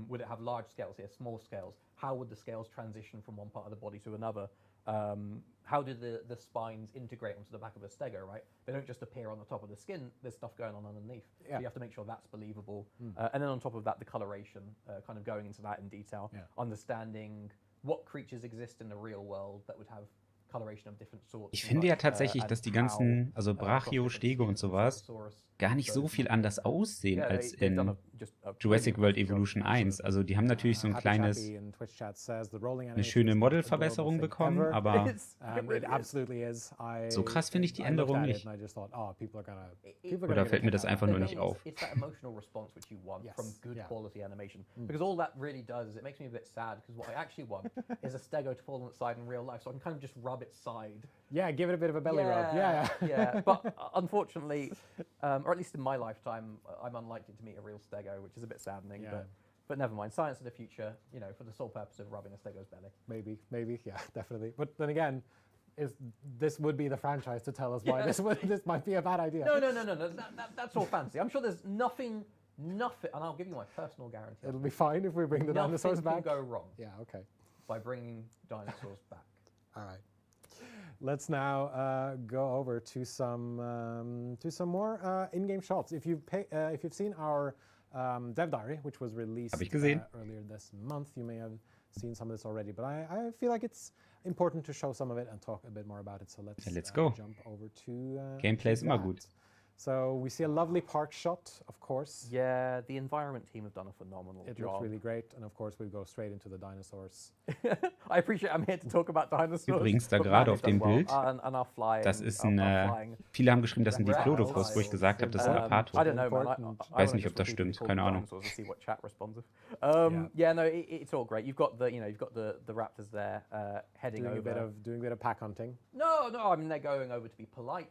Would it have large scales here, small scales? How would the scales transition from one part of the body to another? How do the spines integrate onto the back of a stego, right? They don't just appear on the top of the skin, there's stuff going on underneath. So you have to make sure that's believable. And then on top of that, the coloration, kind of going into that in detail, understanding what creatures exist in the real world that would have coloration of different sorts. Ich finde ja tatsächlich, dass die ganzen, also Brachio, Stego und sowas, gar nicht so viel anders aussehen als in Jurassic World Evolution 1. Also die haben natürlich so ein kleines, eine schöne Modelverbesserung bekommen, aber so krass finde ich die Änderung nicht. Oder fällt mir das einfach nur nicht auf? It's that emotional response which you want from good quality animation. Because all that really does is it makes me a bit sad, because what I actually want is a stego to fall on its side in real life, so I can kind of just rub its side. Yeah, give it a bit of a belly rub. Yeah. But unfortunately, or at least in my lifetime, I'm unlikely to meet a real stego, which is a bit saddening. But never mind. Science of the future, for the sole purpose of rubbing a stego's belly. Maybe, yeah, definitely. But then again, this would be the franchise to tell us why this might be a bad idea. No. That's all fancy. I'm sure there's nothing, and I'll give you my personal guarantee. It'll be fine if we bring the dinosaurs back. Nothing can go wrong. Yeah, okay. By bringing dinosaurs back. All right. Let's now go over to some more in-game shots. If you've seen our dev diary, which was released earlier this month, you may have seen some of this already. But I feel like it's important to show some of it and talk a bit more about it. So let's go. Jump over to Gameplay ist immer gut. So we see a lovely park shot, of course. Yeah, the environment team have done a phenomenal job. It looks really great, and of course we go straight into the dinosaurs. I appreciate I'm here to talk about dinosaurs. Übrigens, da gerade auf dem Bild, das ist viele haben geschrieben, das sind Diplodocus, wo ich gesagt habe, das ist ein Apator. Ich weiß nicht, ob das stimmt, keine Ahnung. Yeah, no, it's all great. You've got the raptors there heading over. Doing a bit of pack hunting. No, I mean they're going over to be polite.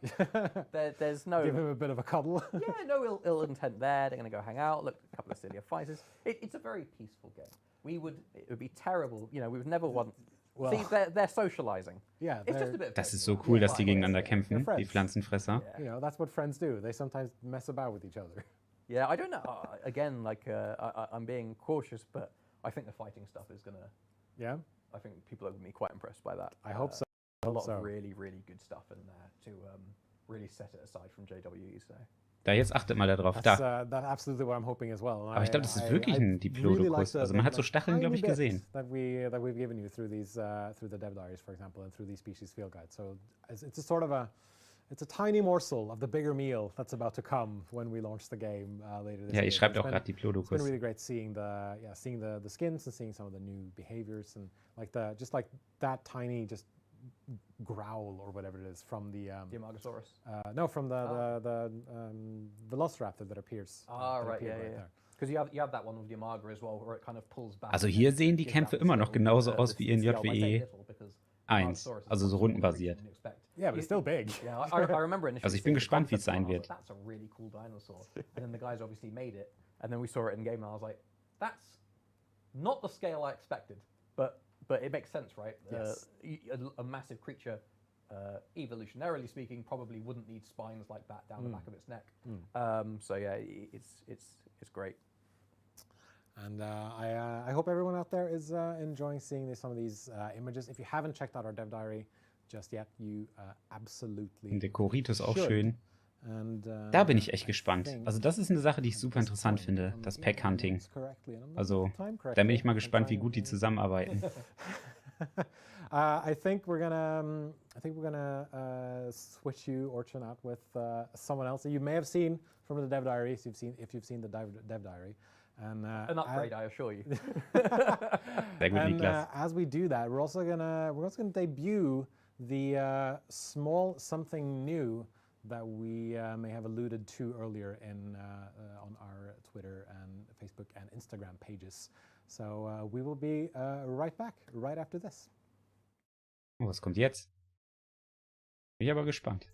There's no. Give him a bit of a cuddle. Yeah, no ill intent there. They're going to go hang out, look a couple of silly fighters. It's a very peaceful game. It would be terrible. We would never want. Well, see, they're socializing. Yeah, it's just a bit. Das ist so cool, dass die gegeneinander kämpfen, die Pflanzenfresser. Yeah. That's what friends do. They sometimes mess about with each other. Yeah, I don't know. Again, I'm being cautious, but I think the fighting stuff is gonna. Yeah. I think people are gonna be quite impressed by that. I hope so. A lot of really, really good stuff in there to really set it aside from JWE. So. Da, jetzt achtet mal darauf. That's absolutely what I'm hoping as well. Aber ich glaube, das ist wirklich ein Diplodocus. Also man hat so Stacheln, glaube ich, gesehen. That we've given you through the dev diaries, for example, and through these species field guides. So it's a sort of a it's a tiny morsel of the bigger meal that's about to come when we launch the game later this year. Ja, ihr schreibt auch gerade die It's been Plodokus. really great seeing the skins and seeing some of the new behaviors and like that tiny just growl or whatever it is from the Diamogosaurus. No, from the Velociraptor that appears. Right, yeah. Because you have that one with the Imago as well, where it kind of pulls back. Also hier sehen die Kämpfe immer noch genauso aus wie in JWE 1, also so rundenbasiert. Yeah, but it's still big. Yeah, I remember initially. Also ich bin gespannt, wie es sein wird. That's a really cool dinosaur. And then the guys obviously made it, and then we saw it in game, and I was like, that's not the scale I expected, but it makes sense, right? Yes. A massive creature, evolutionarily speaking, probably wouldn't need spines like that down the back of its neck. So yeah, it's great. And I hope everyone out there is enjoying seeing some of these images. If you haven't checked out our dev diary just yet, you absolutely Der Corito ist auch should. schön. And, Da bin ich echt gespannt. Also das ist eine Sache, die ich super interessant finde, das Pack-Hunting. Also da bin ich mal gespannt, wie gut die zusammenarbeiten. I think we're gonna switch you, Orchon, out with someone else that you may have seen from the dev diary if you've seen the dev diary. And, an upgrade, I assure you. Sehr gut, Niklas. As we do that, we're also gonna debut the small something new that we may have alluded to earlier on our Twitter and Facebook and Instagram pages. So we will be right back right after this. Oh, was kommt jetzt? Bin ich aber gespannt.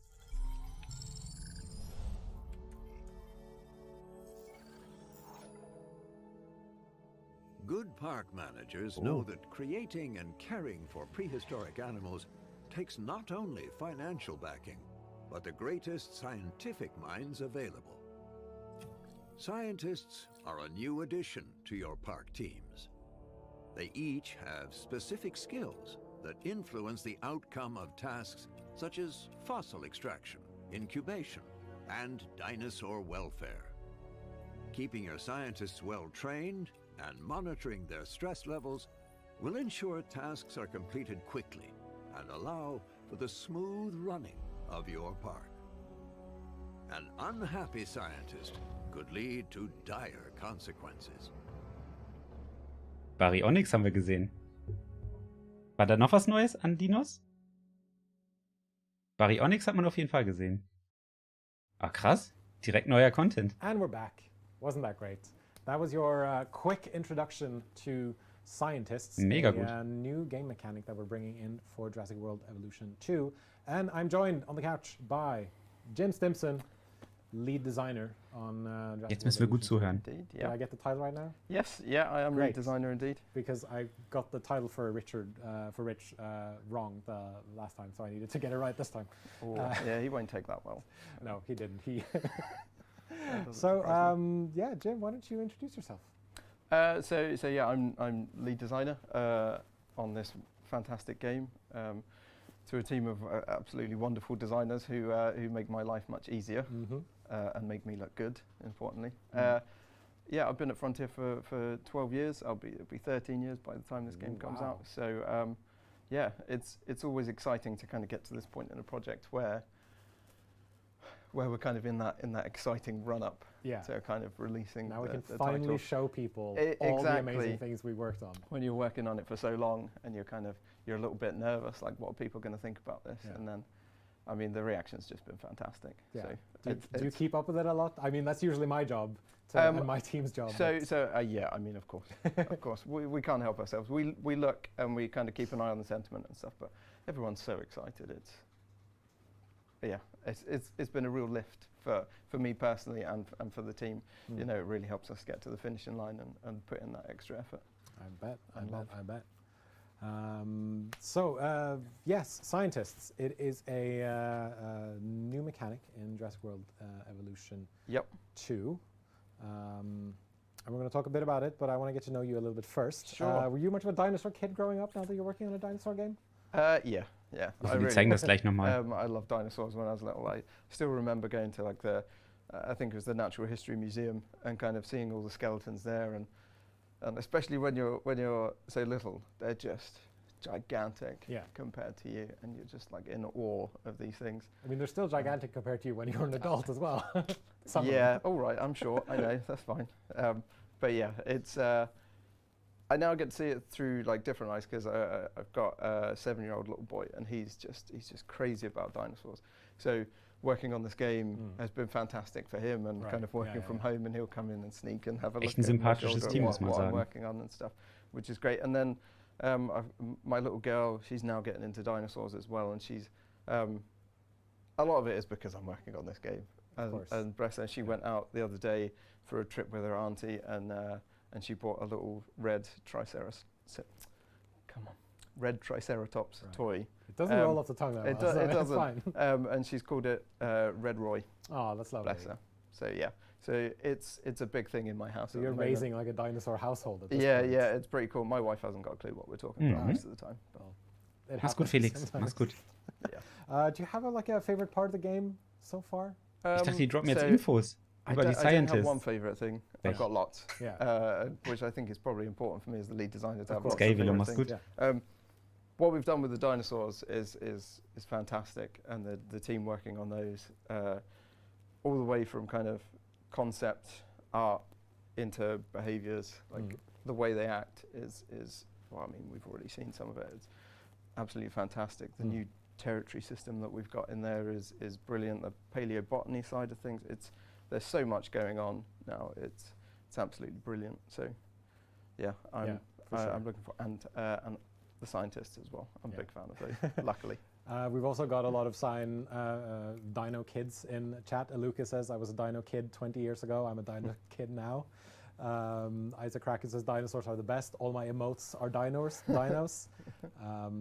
Good park managers know that creating and caring for prehistoric animals takes not only financial backing, but the greatest scientific minds available. Scientists are a new addition to your park teams. They each have specific skills that influence the outcome of tasks such as fossil extraction, incubation, and dinosaur welfare. Keeping your scientists well trained and monitoring their stress levels will ensure tasks are completed quickly and allow for the smooth running of your park. An unhappy scientist could lead to dire consequences. Baryonyx haben wir gesehen. War da noch was Neues an Dinos? Baryonyx hat man auf jeden Fall gesehen. Ah, krass. Direkt neuer Content. And we're back. Wasn't that great? That was your quick introduction to Scientists. Mega gut. A new game mechanic that we're bringing in for Jurassic World Evolution 2. And I'm joined on the couch by Jim Stimson, lead designer on Jurassic Jetzt müssen wir gut zuhören. Indeed, Did yeah. I get the title right now? Yes, yeah, I am Great. lead designer indeed. Because I got the title for Rich wrong the last time, so I needed to get it right this time. Yeah, he won't take that well. No, he didn't. So, yeah, Jim, why don't you introduce yourself? So yeah, I'm lead designer on this fantastic game. To a team of absolutely wonderful designers who make my life much easier and make me look good. Importantly, yeah, I've been at Frontier for 12 years. It'll be 13 years by the time this game comes out. So yeah, it's always exciting to kind of get to this point in a project where we're kind of in that exciting run up to kind of releasing. Now we can the finally title. show people all the amazing things we worked on. When you're working on it for so long and you're a little bit nervous, like what are people going to think about this? Yeah. And then, I mean, the reaction's just been fantastic. Yeah. So Do you keep up with it a lot? I mean, that's usually my job and my team's job. Yeah, I mean, of course, of course, we can't help ourselves. We look and we kind of keep an eye on the sentiment and stuff, but everyone's so excited. It's been a real lift for me personally and for the team. You know, it really helps us get to the finishing line and put in that extra effort. I bet. Yes, Scientists. It is a new mechanic in Jurassic World Evolution 2. And we're going to talk a bit about it, but I want to get to know you a little bit first. Sure. Were you much of a dinosaur kid growing up now that you're working on a dinosaur game? Yeah. Wir zeigen das gleich nochmal. I loved dinosaurs when I was little. I still remember going to like I think it was the Natural History Museum and kind of seeing all the skeletons there, and especially when you're so little, they're just gigantic compared to you, and you're just like in awe of these things. I mean, they're still gigantic compared to you when you're an adult as well. All right, I'm sure. I know, that's fine. But yeah, it's. I now get to see it through like different eyes because I've got a 7-year-old little boy, and he's just crazy about dinosaurs. So working on this game has been fantastic for him, and kind of working from home, and he'll come in and sneak and have a look at what I'm working on and stuff, which is great. And then my little girl, she's now getting into dinosaurs as well, and she's a lot of it is because I'm working on this game. And bless her, she went out the other day for a trip with her auntie, and she bought a little red Triceratops toy. It doesn't roll off the tongue that well. It doesn't. And she's called it Red Roy. Oh, that's lovely. Bless her. So yeah, so it's a big thing in my house. So you're raising like a dinosaur household at this point. Yeah, it's pretty cool. My wife hasn't got a clue what we're talking about most of the time. Mach's gut, Felix. Mach's gut. Do you have a favorite part of the game so far? Ich dachte, die droppen jetzt Infos über die Scientists. I don't have one favorite thing. I've got lots, which I think is probably important for me as the lead designer to have lots of favorite things. What we've done with the dinosaurs is fantastic, and the team working on those, all the way from kind of concept art into behaviours, like the way they act is well, I mean, we've already seen some of it. It's absolutely fantastic. The new territory system that we've got in there is brilliant. The paleobotany side of things, there's so much going on now. It's absolutely brilliant. So yeah, I'm looking for and the scientists as well. I'm a big fan of those. Luckily. We've also got a lot of dino kids in chat. Lucas says, I was a dino kid 20 years ago. I'm a dino kid now. Isaac Kraken says, dinosaurs are the best. All my emotes are dinos.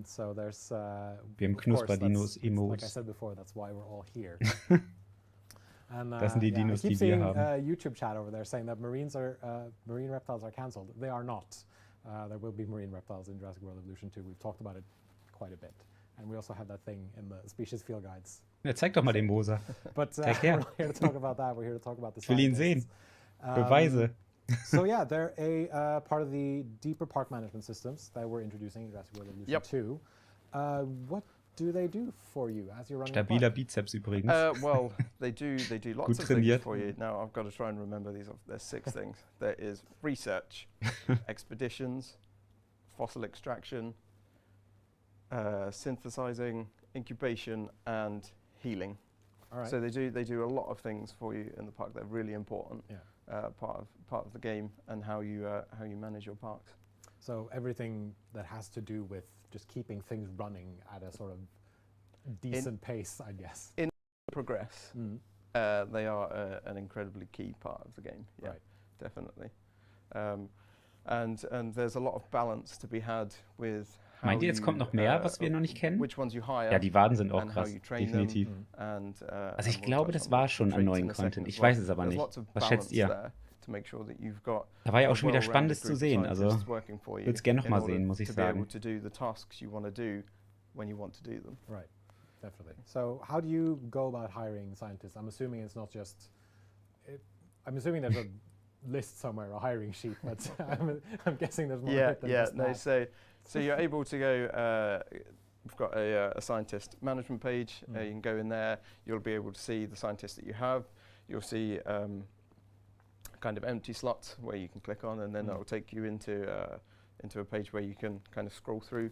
So there's... Wir haben Knusper-Dinos, Emotes. Like I said before, that's why we're all here. And das sind die Dinos, I keep die seeing wir haben. YouTube chat over there saying that marine reptiles are cancelled. They are not. There will be marine reptiles in Jurassic World Evolution 2. We've talked about it quite a bit. And we also have that thing in the species field guides. Ja, zeig doch mal den Moser. But we're not here to talk about that. We're here to talk about the Ich will ihn sehen. Beweise. So yeah, they're a part of the deeper park management systems that we're introducing in Jurassic World Evolution 2. What do they do for you as you're running Stabiler Bizeps übrigens. Well, they do lots of things for you. Now I've got to try and remember these. There's 6 things. There is research, expeditions, fossil extraction, synthesizing, incubation, and healing. All right. So they do a lot of things for you in the park. They're really important. Part of the game and how you manage your parks. So everything that has to do with just keeping things running at a sort of decent pace, I guess. In progress, they are an incredibly key part of the game. Yeah, right. Definitely. And there's a lot of balance to be had with. Meint ihr, jetzt kommt noch mehr, was wir noch nicht kennen? Which ones you hire, ja, die Waden sind auch krass, definitiv. Also ich glaube, das war schon an neuen Content. Ich weiß es aber nicht. Was schätzt ihr? Da war ja auch schon wieder Spannendes zu sehen. Also ich würde es gerne nochmal sehen, muss ich sagen. Right, definitely. So how do you go about hiring scientists? I'm assuming it's not just... I'm assuming there's a list somewhere, a hiring sheet, but I'm guessing there's more than just that. So you're able to go, we've got a scientist management page. You can go in there. You'll be able to see the scientists that you have. You'll see kind of empty slots where you can click on, and then that will take you into a page where you can kind of scroll through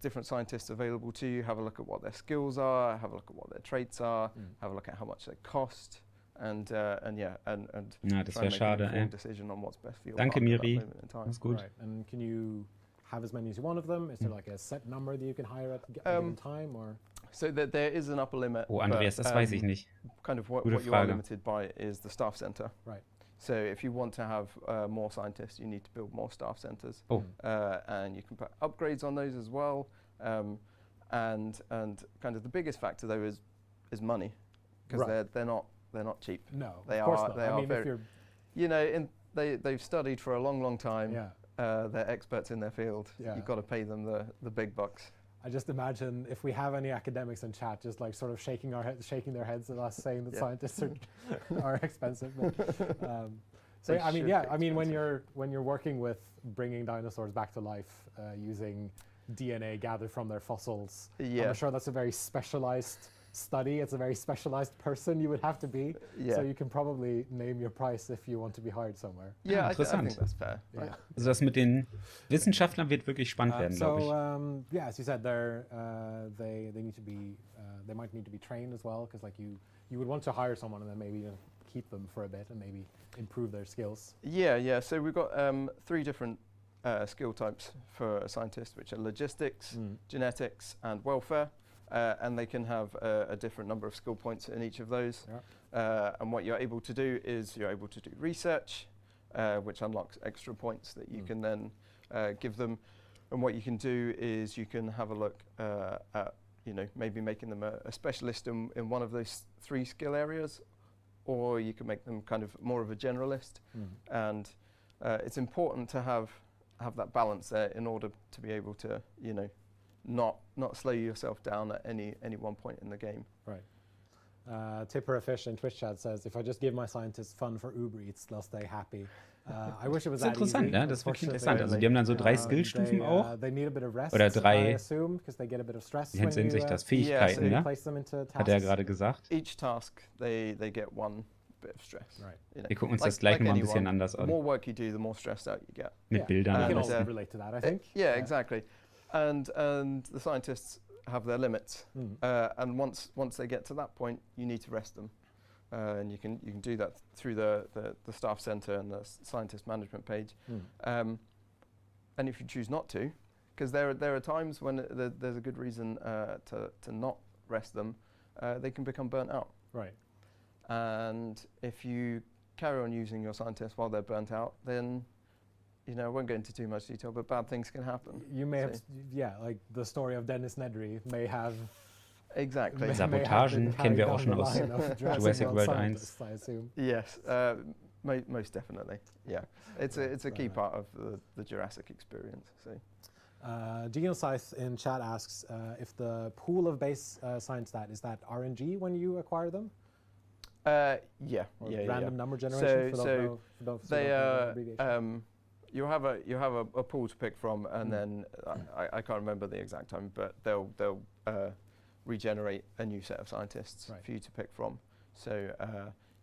different scientists available to you, have a look at what their skills are, have a look at what their traits are, have a look at how much they cost, and try and make an informed decision on what's best for your Danke, Miri. That's good. Right. And can you have as many as you want of them? Is there like a set number that you can hire at a given time, or? So that there is an upper limit. Oh, Andreas, das weiß ich nicht. Kind of what you are limited by is the staff center. Right. So if you want to have more scientists, you need to build more staff centers. And you can put upgrades on those as well. And kind of the biggest factor though is money, because they're not cheap. No, they of course are. not. They I are mean, very. You know, they've studied for a long time. Yeah. They're experts in their field. Yeah. You've got to pay them the big bucks. I just imagine if we have any academics in chat, just like sort of shaking their heads at us, saying that scientists are expensive. But, so I mean, when you're working with bringing dinosaurs back to life using DNA gathered from their fossils. Yeah. I'm sure that's a very specialized study. It's a very specialized person you would have to be. Yeah. So you can probably name your price if you want to be hired somewhere. Yeah, I interessant. think that's fair. Yeah. Also das mit den Wissenschaftlern wird wirklich spannend werden, glaube ich. So yeah, as you said, they need to be they might need to be trained as well, because like you would want to hire someone and then maybe keep them for a bit and maybe improve their skills. Yeah. So we've got 3 different skill types for a scientist, which are logistics, genetics, and welfare. And they can have a different number of skill points in each of those. Yeah. And what you're able to do is you're able to do research, which unlocks extra points that you can then give them. And what you can do is you can have a look at, maybe making them a specialist in one of those 3 skill areas, or you can make them kind of more of a generalist. And it's important to have that balance there in order to be able to, not slow yourself down at any one point in the game. Right. Tipper a Fish in Twitch chat says, if I just give my scientists fun for Uber Eats, they'll stay happy. I wish it was that interessant, easy. Ne? Das ist wirklich interessant. Also die haben dann so 3 Skillstufen auch. They need a bit of rest, oder 3, I assume, because they get a bit of stress wie nennt sich das? Fähigkeiten, when you ne? place them into tasks. Hat er gerade gesagt. Each task, they get one bit of stress. Wir gucken uns das gleich mal ein bisschen anders an. The more work you do, the more stressed out you get. Mit Bildern. You can also relate to that, I think. Yeah, exactly. And the scientists have their limits, and once they get to that point, you need to rest them, and you can do that through the staff center and the scientist management page. And if you choose not to, because there are times when there's a good reason to not rest them, they can become burnt out. Right. And if you carry on using your scientists while they're burnt out, then I won't go into too much detail, but bad things can happen. You may have, like the story of Dennis Nedry may have. Exactly. Sabotagen kennen wir auch schon aus Jurassic World 1. I assume. Yes, most definitely. Yeah, it's a key part of the Jurassic experience. So. Geoscythe in chat asks if the pool of base science stat, is that RNG when you acquire them? Yeah. Random number generation. So they you have a pool to pick from, and then I can't remember the exact time, but they'll regenerate a new set of scientists for you to pick from. So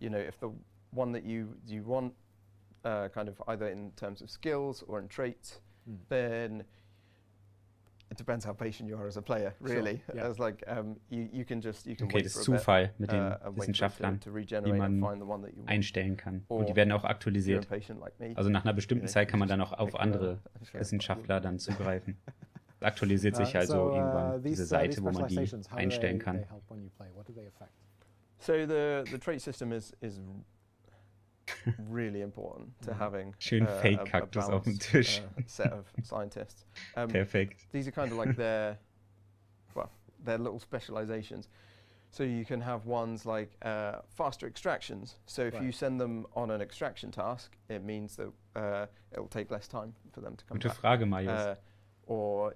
if the one that you want, kind of either in terms of skills or in traits, then it depends how patient you are as a player, really. Sure, yeah. As like you can okay, das ist Zufall mit den Wissenschaftlern, die man einstellen kann. Und die werden auch aktualisiert. Also nach einer bestimmten Zeit kann man dann auch auf andere Wissenschaftler dann zugreifen. Aktualisiert sich also irgendwann diese Seite, wo man die einstellen kann. So the trait system is really important to having schön Fake-Kaktus auf dem Tisch. Set of scientists. Perfekt. These are kind of like their little specializations. So you can have ones like faster extractions. So if you send them on an extraction task, it means that it'll take less time for them to come Gute back. Frage, Marius. Or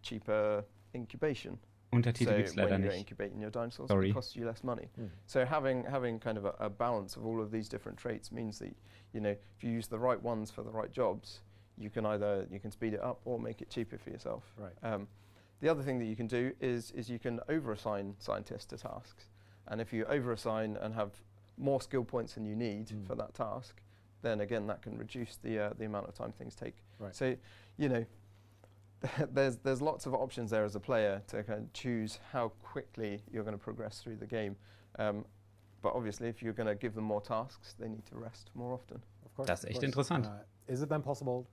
cheaper incubation. Untertitel gibt's leider when you're nicht. incubating your dinosaurs, Sorry. it costs you less money. So having kind of a balance of all of these different traits means that if you use the right ones for the right jobs, you can speed it up or make it cheaper for yourself. Right. The other thing that you can do is you can over-assign scientists to tasks, and if you over-assign and have more skill points than you need for that task, then again that can reduce the amount of time things take. Right. So there's lots of options there as a player to kind of choose how quickly you're going to progress through the game. But obviously, if you're going to give them more tasks, they need to rest more often. Of course. Das ist echt interessant. Is it then possible,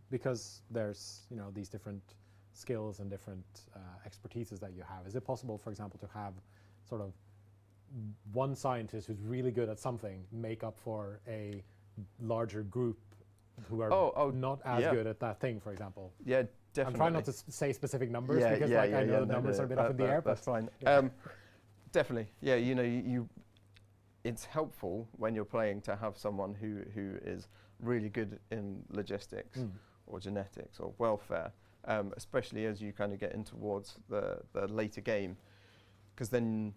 because there's these different skills and different expertises that you have, is it possible, for example, to have sort of one scientist who's really good at something make up for a larger group who are not as good at that thing, for example? Yeah, definitely. I'm trying not to say specific numbers because I know the numbers are a bit up in the air. That's fine. Definitely. Yeah, it's helpful when you're playing to have someone who is really good in logistics or genetics or welfare, especially as you kind of get in towards the later game. Because then,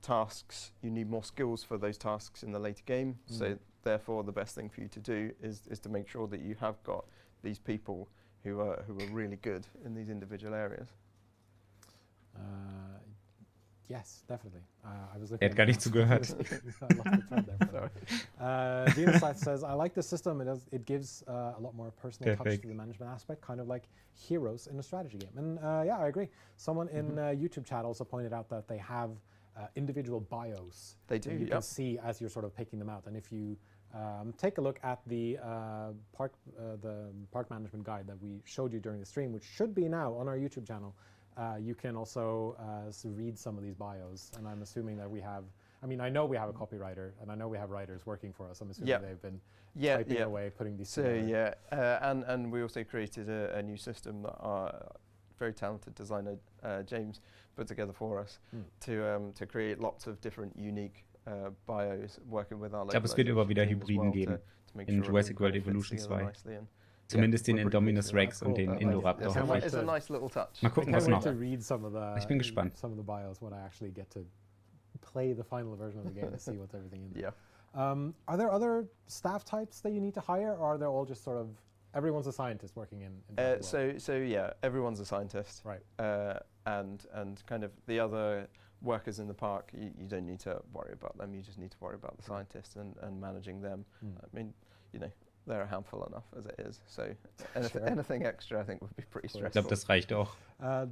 tasks, you need more skills for those tasks in the later game. So therefore, the best thing for you to do is to make sure that you have got these people who are really good in these individual areas. Yes, definitely. I was looking. Hat gar nicht zugehört. Xenocypher says, "I like the system. It gives a lot more personal touch to the management aspect, kind of like Heroes in a strategy game." And yeah, I agree. Someone in YouTube chat also pointed out that they have individual bios. They do. You can see as you're sort of picking them out, and if you take a look at the park management guide that we showed you during the stream, which should be now on our YouTube channel. You can also read some of these bios, and I'm assuming that we have, I mean, I know we have a copywriter, and I know we have writers working for us. I'm assuming they've been typing away, putting these together. And we also created a new system that our very talented designer, James, put together for us to create lots of different unique bios, working with our Ich glaube, es wird immer wieder Hybriden geben in Jurassic World Evolution 2. Zumindest den Indominus Rex und den Indoraptor. It's a nice little touch. Mal gucken, was noch. Ich bin gespannt. Some of the bios when I actually get to play the final version of the game to see what's everything in there. Yeah. Are there other staff types that you need to hire, or are they all just sort of everyone's a scientist working in so yeah, everyone's a scientist. Right. And kind of the other workers in the park, you don't need to worry about them. You just need to worry about the scientists and managing them. I mean, you know, they're a handful enough as it is. So anything extra, I think, would be pretty stressful. Ich glaube, das reicht auch.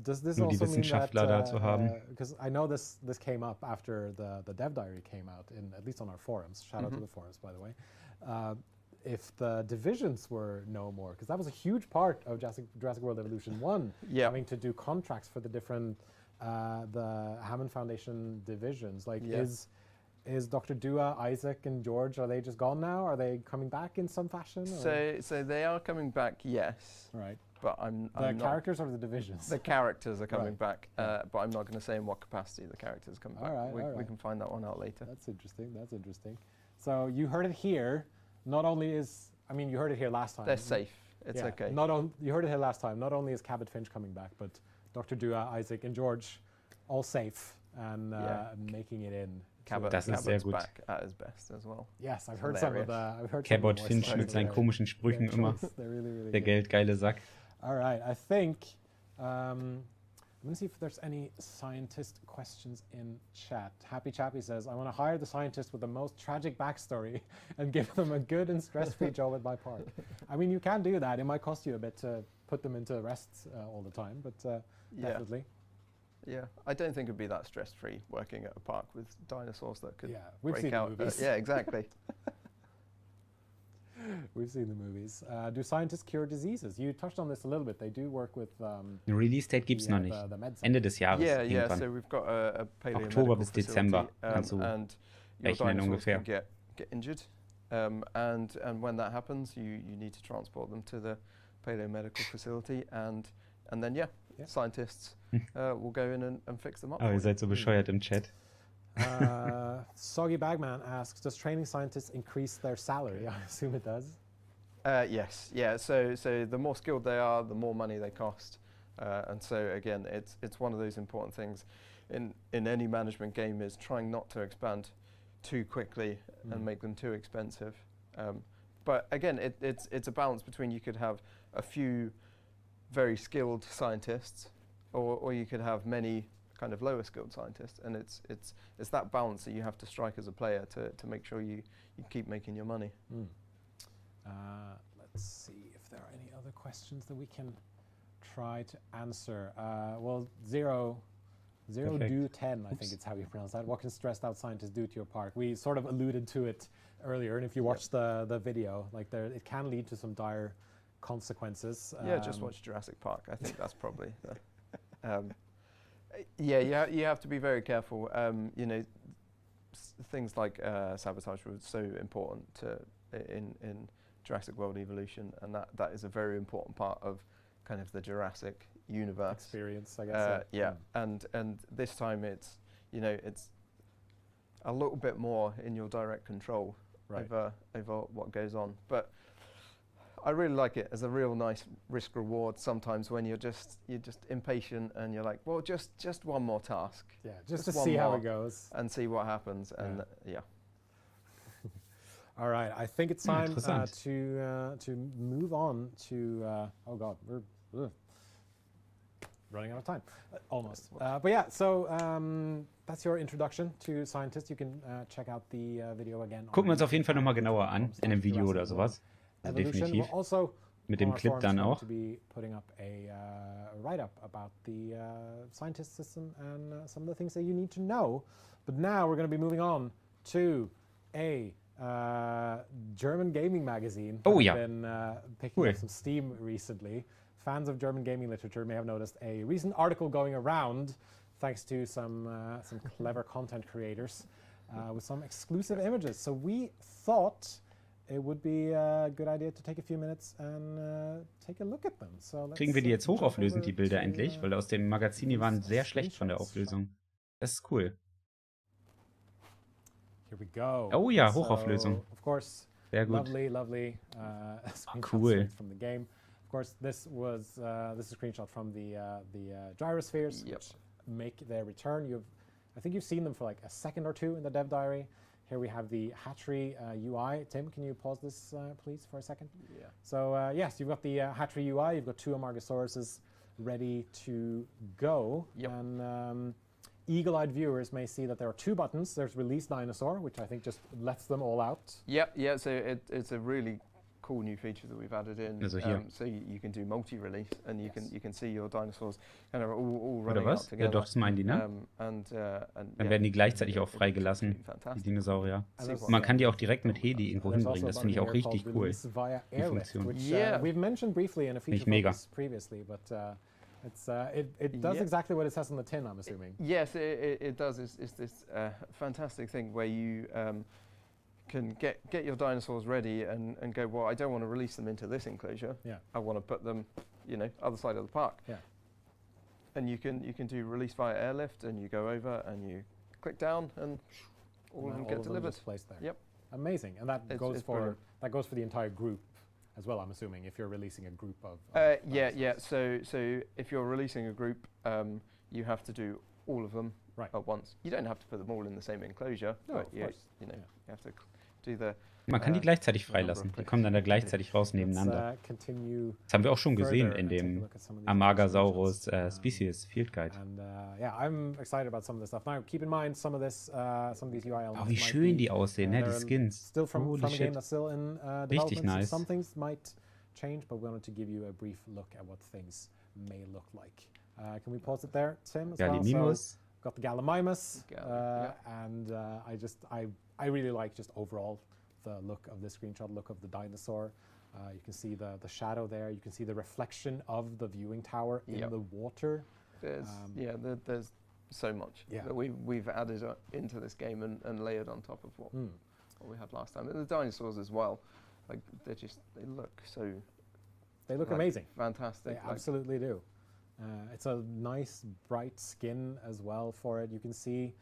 Does this Nur die also Wissenschaftler mean da zu haben. Because I know this came up after the dev diary came out, at least on our forums. Shout out to the forums, by the way. If the divisions were no more, because that was a huge part of Jurassic World Evolution 1, having to do contracts for the different the Hammond Foundation divisions. Like, is Dr. Dua, Isaac, and George, are they just gone now? Are they coming back in some fashion? So they are coming back, yes. Right. But I'm the characters or the divisions? The characters are coming back, but I'm not going to say in what capacity the characters are coming back. We can find that one out later. That's interesting. That's interesting. So you heard it here. Not only is, I mean, you heard it here last time. They're safe. It's okay. You heard it here last time. Not only is Cabot Finch coming back, but Dr. Dua, Isaac, and George all safe and making it in. Das ist sehr gut. Back at his best as well. Yes, I've heard some of the. Cabot Finch mit seinen komischen Sprüchen immer. Really der geldgeile Sack. All right, I think I'm going to see if there's any scientist questions in chat. Happy Chappy says, "I want to hire the scientist with the most tragic backstory and give them a good and stress-free job at my park." I mean, you can do that. It might cost you a bit to put them into rest all the time, but definitely. Yeah, I don't think it'd be that stress-free working at a park with dinosaurs that could we've break seen out. The movies. Yeah, exactly. We've seen the movies. Do scientists cure diseases? You touched on this a little bit. They do work with. The Release Date gibt's noch nicht. Ende des Jahres. Yeah. So we've got a Oktober bis Dezember kannst du rechnen ungefähr. Get injured, and when that happens, you need to transport them to the paleomedical facility, and then scientists will go in and fix them up. Oh, ihr seid so bescheuert im Chat. Soggy Bagman asks, does training scientists increase their salary? I assume it does. Yes, yeah. So the more skilled they are, the more money they cost, and so again, it's one of those important things in any management game is trying not to expand too quickly and make them too expensive. But again, it's a balance between you could have a few very skilled scientists, or you could have many kind of lower skilled scientists, and it's that balance that you have to strike as a player to make sure you keep making your money. Let's see if there are any other questions that we can try to answer. Well, Zero Do 10, I think it's how you pronounce that. What can stressed out scientists do to your park? We sort of alluded to it earlier, and if you watch the video, like it can lead to some dire consequences. Just watch Jurassic Park. I think that's probably. You have to be very careful. You know, things like sabotage were so important in Jurassic World Evolution, and that is a very important part of kind of the Jurassic universe experience, I guess. And this time it's a little bit more in your direct control over what goes on, but I really like it as a real nice risk reward sometimes when you're just impatient and you're like, well, just one more task. Yeah, just to see how it goes. And see what happens. And All right, I think it's time to move on to. Oh God, we're running out of time, almost. But yeah, so that's your introduction to scientists. You can check out the video again. Gucken wir uns auf jeden Fall nochmal genauer an in einem Video oder sowas. Also definitiv. Also mit dem Clip dann auch. To be putting up a write-up about the scientist system and some of the things that you need to know. But now we're going to be moving on to a German gaming magazine. Oh yeah. I've been picking up some steam recently. Fans of German gaming literature may have noticed a recent article going around, thanks to some clever content creators, with some exclusive images. So we thought it would be a good idea to take a few minutes and take a look at them. So kriegen wir die jetzt hochauflösend, die Bilder endlich? Weil aus dem Magazin, die waren sehr schlecht von der Auflösung. Das ist cool. Here we go. Oh ja, Hochauflösung. So, of course, sehr gut. Lovely Cool. From the game. Of course, this is a screenshot from the gyrospheres, which make their return. I think you've seen them for like a second or two in the dev diary. Here we have the hatchery UI. Tim, can you pause this, please, for a second? Yeah. So yes, you've got the hatchery UI. You've got two Amargosauruses ready to go. Yep. And eagle-eyed viewers may see that there are two buttons. There's release dinosaur, which I think just lets them all out. Yeah. So it's a really cool new feature that we've added in. Also hier. So you can do multi-release, and you can see your dinosaurs kind of all running Oder was? out together. Ja, doch, das meinen die, ne? Dann werden die gleichzeitig auch freigelassen, die Dinosaurier. Und man kann die auch direkt mit Heli irgendwo hinbringen. Das finde ich auch richtig cool, die Funktion. We've mentioned briefly in a feature focus previously, but it does exactly what it says on the tin, I'm assuming. Yes, it does. It's this fantastic thing where you can get your dinosaurs ready and go, well, I don't want to release them into this enclosure. Yeah. I want to put them, other side of the park. Yeah. And you can do release via airlift, and you go over and you click down, and all of them get delivered. Just placed there. Yep. Amazing, and that goes for the entire group as well, I'm assuming, if you're releasing a group of yeah. So if you're releasing a group, you have to do all of them at once. You don't have to put them all in the same enclosure, but you have to do the. Man kann die gleichzeitig freilassen. Die kommen dann da gleichzeitig raus nebeneinander. Das haben wir auch schon gesehen in dem Amargosauros Species Field Guide. And I'm excited about some of this stuff. Now, keep in mind some of these UI elements. Oh, wie schön die aussehen, ne? Die Skins. Still from a game that's still in development. Richtig nice. So some things might change, but we wanted to give you a brief look at what things may look like. Can we pause it there, Tim? Gallimimus. So, got the Gallimimus, and I really like just overall the look of the screenshot, look of the dinosaur. You can see the shadow there. You can see the reflection of the viewing tower in the water. There's so much that we've added into this game and layered on top of what we had last time. And the dinosaurs as well, like they look so. They look amazing. Fantastic. They absolutely do. It's a nice bright skin as well for it. You can see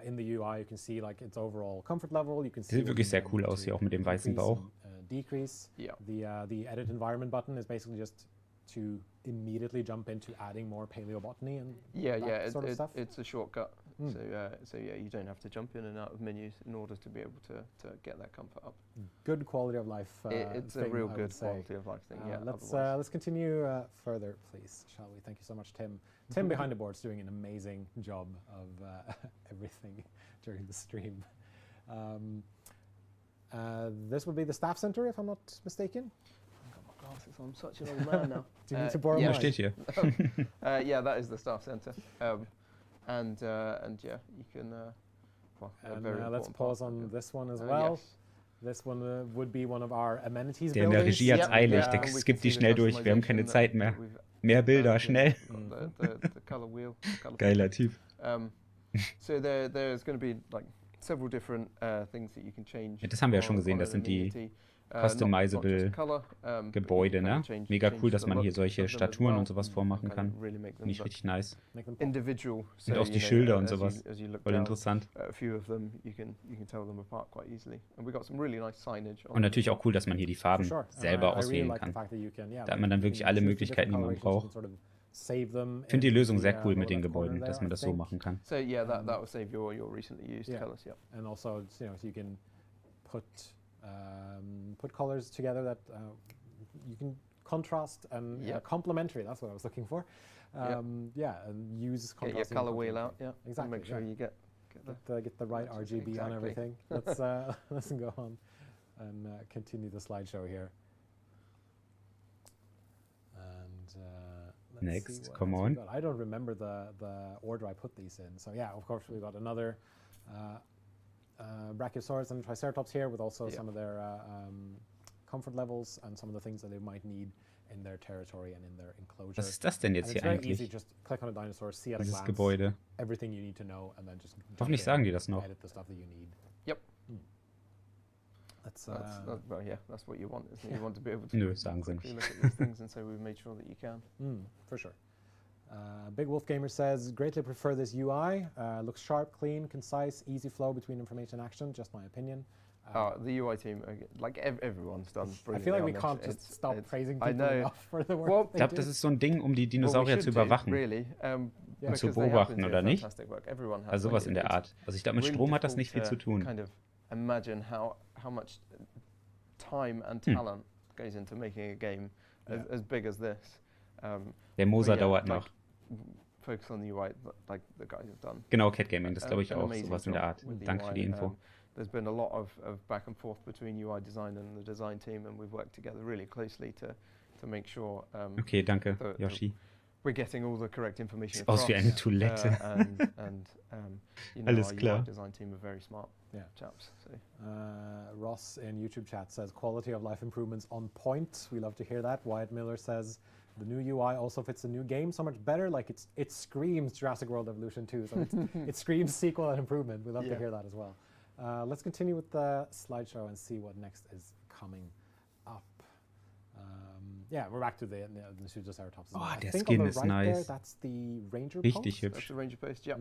in the UI, you can see like its overall comfort level. You can see. Sieht wirklich sehr cool aus hier auch mit dem weißen Bauch. Decrease. Yeah. The edit environment button is basically just to immediately jump into adding more paleobotany and sort of stuff. It's a shortcut. So you don't have to jump in and out of menus in order to be able to get that comfort up. Good quality of life. It's a real good quality of life thing. Let's continue further, please, shall we? Thank you so much, Tim. Tim behind the board's doing an amazing job of everything during the stream. This would be the staff center, if I'm not mistaken. Glasses. I'm such an old man now. Do you need to borrow mine? Steht hier. Yeah, that is the staff center. And you can. Let's pause on this one as well. Yes. This one would be one of our amenities Der in der Regie hat's eilig, der skippt die schnell durch. Wir haben keine Zeit mehr. Mehr Bilder, schnell. The color wheel. Geiler Typ. So there's going to be like several different things that you can change. Ja, das haben wir ja schon gesehen. Das sind die customizable Gebäude, ne? Mega cool, dass man hier solche Statuen und sowas vormachen kann. Finde ich richtig nice. Individual. Und auch die Schilder und sowas. Voll interessant. Und natürlich auch cool, dass man hier die Farben selber auswählen kann. Da hat man dann wirklich alle Möglichkeiten, die man braucht. Ich finde die Lösung sehr cool mit den Gebäuden, dass man das so machen kann. So yeah, that will save your recently used colors, And also, so you can put put colors together that you can contrast and complementary. That's what I was looking for. Yeah, and use contrast. Get your color wheel out. Yeah, exactly. Make sure you get the right RGB on everything. Let's go on and continue the slideshow here. And let's next, come on. I don't remember the order I put these in. So yeah, of course we've got another Brachiosaurus and Triceratops here with also some of their comfort levels and some of the things that they might need in their territory and in their enclosure. Was ist das denn jetzt hier eigentlich? Easy, just click on a dinosaur, see at a glance Gebäude. everything you need to know, and then just hoffentlich sagen die das noch. edit the stuff that you need. Yep. That's well, yeah, that's what you want, isn't it? You want to be able to Nö, sagen sie quickly nicht. look at these things, and so we've made sure that you can. For sure. Big Wolf Gamer says, greatly prefer this UI. Looks sharp, clean, concise, easy flow between information and action. Just my opinion. The UI team, like everyone's done brilliantly. I feel like we can't just stop praising people enough for the work. Well, ich glaube, das ist so ein Ding, um die Dinosaurier zu überwachen. Really, und zu beobachten, oder nicht? Also sowas in der Art. Also ich glaube, mit Strom hat das nicht viel zu tun. Kind of imagine how much time and talent goes into making a game as big as this. Der Moser dauert noch. Focus on the UI, like the guys have done. Genau, Cat Gaming, das glaube ich auch, sowas in der Art. Danke für die Info. There's been a lot of back and forth between UI design and the design team, and we've worked together really closely to make sure. Okay, danke, Yoshi. We're getting all the correct information. Aus wie eine Toilette. And you know, Alles our klar. UI design team are very smart chaps. So. Ross in YouTube chat says quality of life improvements on point. We love to hear that. Wyatt Miller says the new UI also fits the new game so much better. Like it screams Jurassic World Evolution 2. So it screams sequel and improvement. We love to hear that as well. Let's continue with the slideshow and see what next is coming up. Yeah, we're back to the Stegosaurus. Oh, der Skin ist nice. There, that's the Ranger Richtig post. hübsch. That's the Ranger post, yeah.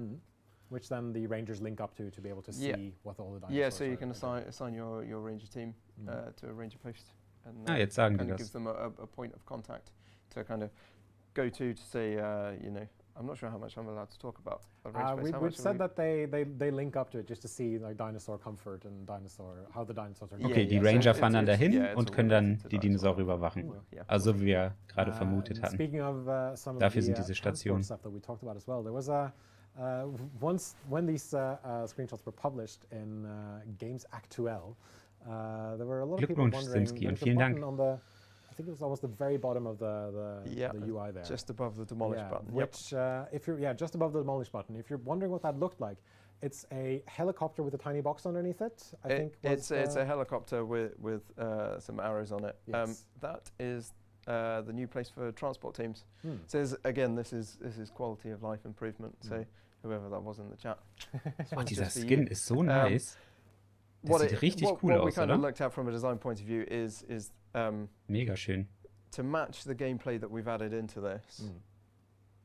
Which then the Rangers link up to be able to see what all the dinosaurs Yeah, so you are. can assign your Ranger team to a Ranger post. And jetzt sagen die kind of das. gives them a point of contact to kind of go to say, you know, I'm not sure how much I'm allowed to talk about. We've said that they link up to it just to see like dinosaur comfort and how the dinosaurs are doing. Okay, die Ranger fahren dann dahin und können dann die Dinosaurier überwachen. Also wie wir gerade vermutet hatten. Speaking of some of Dafür the sind diese Stationen. stuff that we talked about as well, there was once when these screenshots were published in Games Actuel, there were a lot of people wondering. Simski, und vielen Dank. I think it was almost the very bottom of the UI there. Just above the demolish button. Which, if you're just above the demolish button. If you're wondering what that looked like, it's a helicopter with a tiny box underneath it. I think it's a helicopter with some arrows on it. Yes. That is the new place for transport teams. So again, this is quality of life improvement. So whoever that was in the chat. Oh, dieser Skin ist so nice. Das sieht richtig cool what aus, we kind oder? of looked at from a design point of view is Mega schön. to match the gameplay that we've added into this.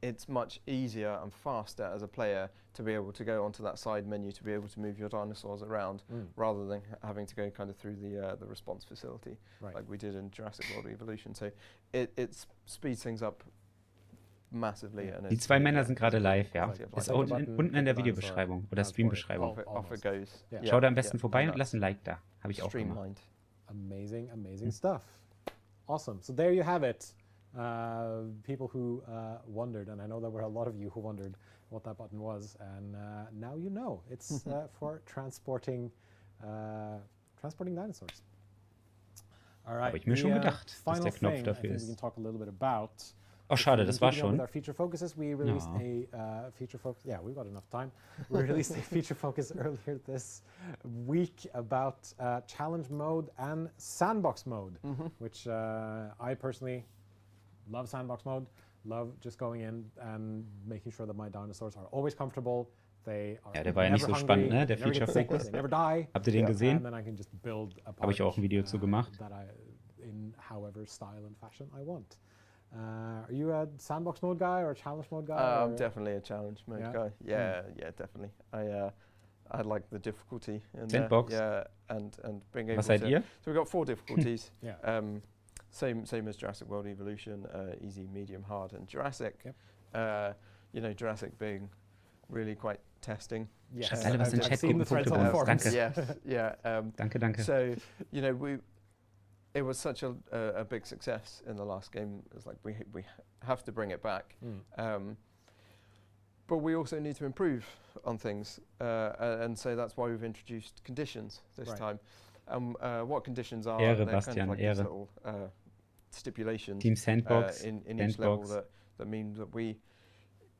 It's much easier and faster as a player to be able to go onto that side menu to be able to move your dinosaurs around rather than having to go kind of through the response facility like we did in Jurassic World Evolution. So it speeds things up massively. And Die zwei Männer sind gerade live, ja. Ist unten in der Videobeschreibung oder Streambeschreibung. Off it goes. Schau da am besten vorbei und lass ein Like da. Habe ich auch gemacht. Streamlined. Amazing stuff. Awesome. So there you have it. People who wondered, and I know there were a lot of you who wondered what that button was, and now you know. It's for transporting dinosaurs. All right. Habe ich mir schon gedacht, dass der Knopf dafür we ist. can talk a little bit about. Oh, schade, das war schon. With our feature focuses, we released a feature focus. Yeah, we've got enough time. We released a feature focus earlier this week about challenge mode and sandbox mode, which I personally love sandbox mode. Love just going in and making sure that my dinosaurs are always comfortable. They are der war ja nicht so spannend, ne? Der Feature Focus. They never die. Habt ihr den gesehen? And then I can just build a Habe ich auch ein Video zu gemacht. that in however style and fashion I want. Are you a sandbox mode guy or a challenge mode guy? I'm definitely a challenge mode guy. Yeah, definitely. I like the difficulty in Sandbox. there. Yeah, and being able Was seid ihr? So we've got 4 difficulties. Yeah. Same as Jurassic World Evolution, easy, medium, hard, and Jurassic. Yep. You know, Jurassic being really quite testing. Yes. Schreibt alle was in Chat, Gruppenpunkte bei uns. Danke. Yes, Danke, danke. So, you know, it was such a big success in the last game. It's like we have to bring it back. But we also need to improve on things, and so that's why we've introduced conditions this time. What conditions are? Ehre, they're Bastian, kind of like Ehre. these little stipulations Team Sandbox, in each level that mean that we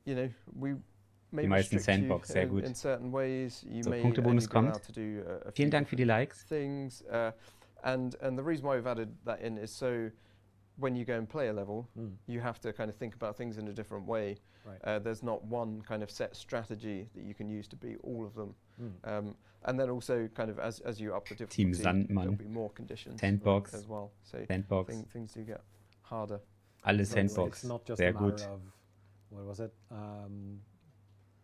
may restrict you sehr gut. in certain ways. You So, may Punktebonus only be allowed kommt. to do a few Vielen Dank für die Likes. things, and the reason why we've added that in is so when you go and play a level, you have to kind of think about things in a different way. There's not one kind of set strategy that you can use to beat all of them. And then also kind of as you up the difficulty, Team Sandmann, there'll be more conditions Sandbox, as well. So Sandbox. things do get harder. Alle Sandbox, It's not just sehr a matter gut. of, what was it,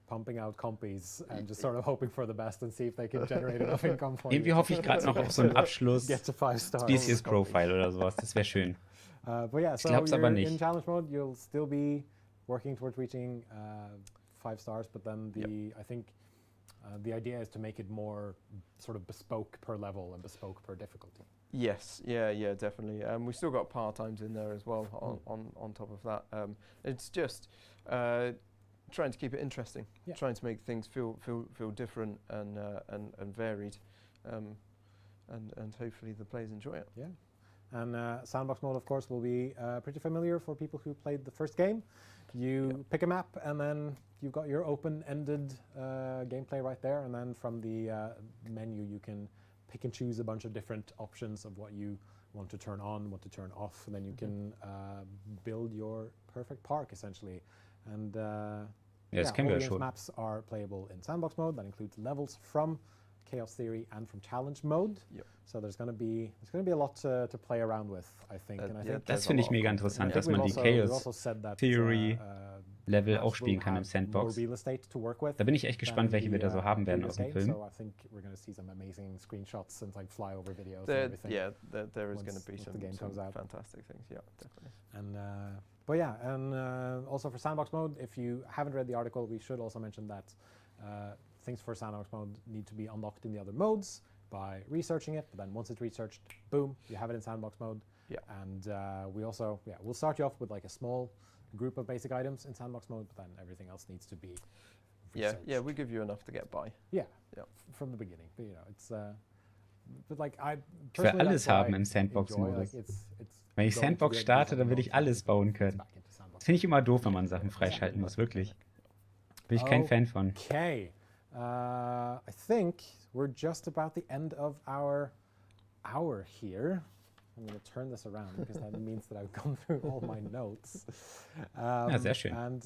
pumping out compies and just sort of hoping for the best and see if they can generate enough income for Irgendwie you. hoffe ich gerade noch auf so einen Abschluss. Get to 5 stars. Species Profile oder sowas, das wäre schön. But yeah, so glaub's aber you're nicht. in challenge mode, you'll still be working towards reaching 5 stars, but then I think the idea is to make it more sort of bespoke per level and bespoke per difficulty. Yes, yeah, definitely. We've still got part-times in there as well on top of that. It's just trying to keep it interesting, trying to make things feel different and varied, and hopefully the players enjoy it. Yeah. And Sandbox Mode, of course, will be pretty familiar for people who played the first game. You pick a map, and then you've got your open-ended gameplay right there. And then from the menu, you can pick and choose a bunch of different options of what you want to turn on, what to turn off. And then you can build your perfect park, essentially. And all the game's maps are playable in Sandbox Mode. That includes levels from Chaos Theory and from Challenge Mode. So there's going to be a lot to play around with, I think. And I think das finde ich mega interessant, dass man die Chaos Theory Level auch spielen kann im Sandbox. Da bin ich echt gespannt, welche wir da so haben werden aus dem Film. So I think we're going to see some amazing screenshots and like flyover videos and everything. Yeah, there is going to be some fantastic things. Yeah, definitely. And but yeah, and also for Sandbox Mode, if you haven't read the article, we should also mention that things for Sandbox Mode need to be unlocked in the other modes by researching it, but then once it's researched, boom, you have it in Sandbox Mode. And we also, we'll start you off with like a small group of basic items in Sandbox Mode, but then everything else needs to be researched. Yeah, we give you enough to get by. From the beginning, but you know, it's but like I Ich will alles haben im Sandbox-Modus. Wenn ich Sandbox starte, dann will ich alles bauen können. Das finde ich immer doof, wenn man Sachen freischalten muss, wirklich. Bin ich kein Fan von. Okay. I think we're just about the end of our hour here. I'm going to turn this around because that means that I've gone through all my notes. Sehr schön. And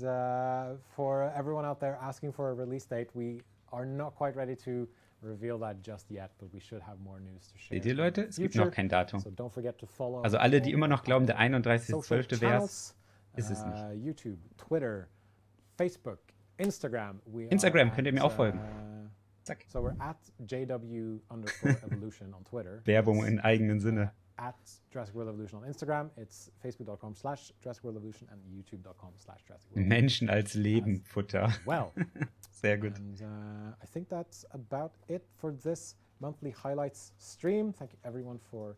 for everyone out there asking for a release date, we are not quite ready to reveal that just yet, but we should have more news to share. Seht ihr, Leute? Es gibt noch kein Datum. So don't forget to follow also alle, die immer noch glauben, der 31.12. wäre es, ist es nicht. YouTube, Twitter, Facebook, Instagram. Instagram könnt ihr mir auch folgen. Zack. So we're at JW_evolution on Twitter. Werbung in eigenen Sinne. At Jurassic World Evolution on Instagram. It's facebook.com/Jurassic World Evolution and youtube.com/Jurassic World. Menschen als Lebenfutter. Well. Sehr gut. And I think that's about it for this monthly highlights stream. Thank you everyone for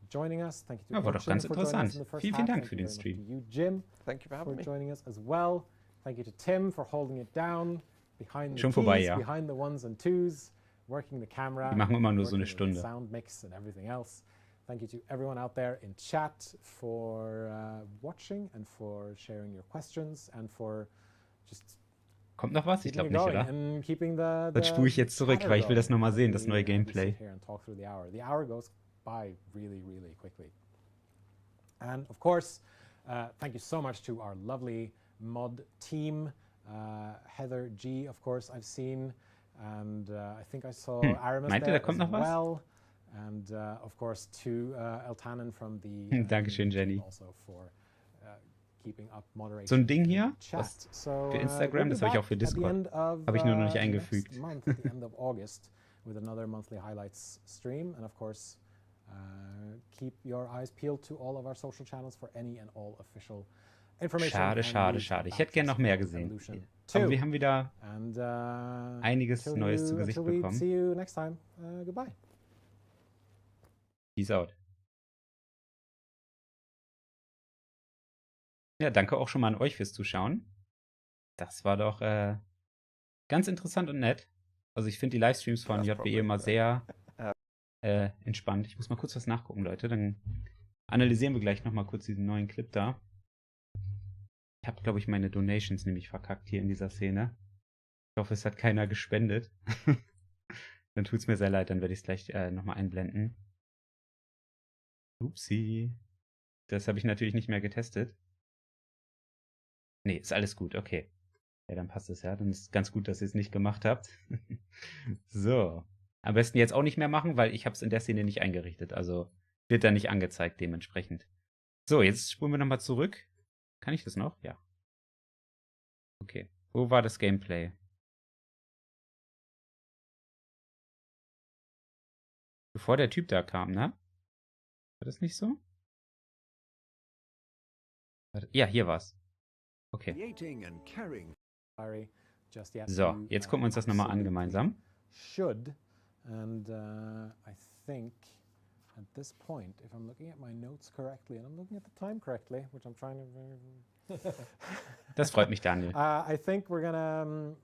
joining us. Thank you to war doch ganz interessant. Vielen Dank für den Stream. Thank you, Jim. Thank you for joining us as well. Thank you to Tim for holding it down behind the Schon vorbei, ja. behind the ones and twos, working the camera. Wir machen immer nur so eine Stunde. Sound mix and everything else. Thank you to everyone out there in chat for watching and for sharing your questions and for just Kommt noch was? Ich glaube nicht, oder? Dann Das spule ich jetzt zurück, weil ich will das nochmal sehen, das neue Gameplay. The hour goes by really, really quickly. And of course, thank you so much to our lovely mod team. Heather G, of course, I've seen. And I think I saw Aramis Meint ihr, there da kommt as noch was? well. And of course to Eltanen from the Dankeschön, Jenny. Also for keeping up moderation. So ein Ding hier, was für Instagram, das habe ich auch für Discord. Habe ich nur noch nicht eingefügt. Month at the end of August with another monthly highlights stream, and of course keep your eyes peeled to all of our social channels for any and all official Schade, schade, schade. Ich hätte gerne noch mehr gesehen. Aber wir haben wieder einiges Neues zu Gesicht bekommen. See you next time. Goodbye. Peace out. Ja, danke auch schon mal an euch fürs Zuschauen. Das war doch ganz interessant und nett. Also ich finde die Livestreams von JWE immer sehr entspannt. Ich muss mal kurz was nachgucken, Leute. Dann analysieren wir gleich nochmal kurz diesen neuen Clip da. Ich habe, glaube ich, meine Donations nämlich verkackt hier in dieser Szene. Ich hoffe, es hat keiner gespendet. Dann tut es mir sehr leid, dann werde ich es gleich nochmal einblenden. Upsi. Das habe ich natürlich nicht mehr getestet. Nee, ist alles gut, okay. Ja, dann passt es ja. Dann ist es ganz gut, dass ihr es nicht gemacht habt. So. Am besten jetzt auch nicht mehr machen, weil ich habe es in der Szene nicht eingerichtet. Also wird da nicht angezeigt dementsprechend. So, jetzt spulen wir nochmal zurück. Kann ich das noch? Ja. Okay. Wo war das Gameplay? Bevor der Typ da kam, ne? War das nicht so? Ja, hier war's. Okay. So, jetzt gucken wir uns das nochmal an gemeinsam. Should, and I think at this point, if I'm looking at my notes correctly, and I'm looking at the time correctly, which I'm trying to. Das freut mich, Daniel. I think we're gonna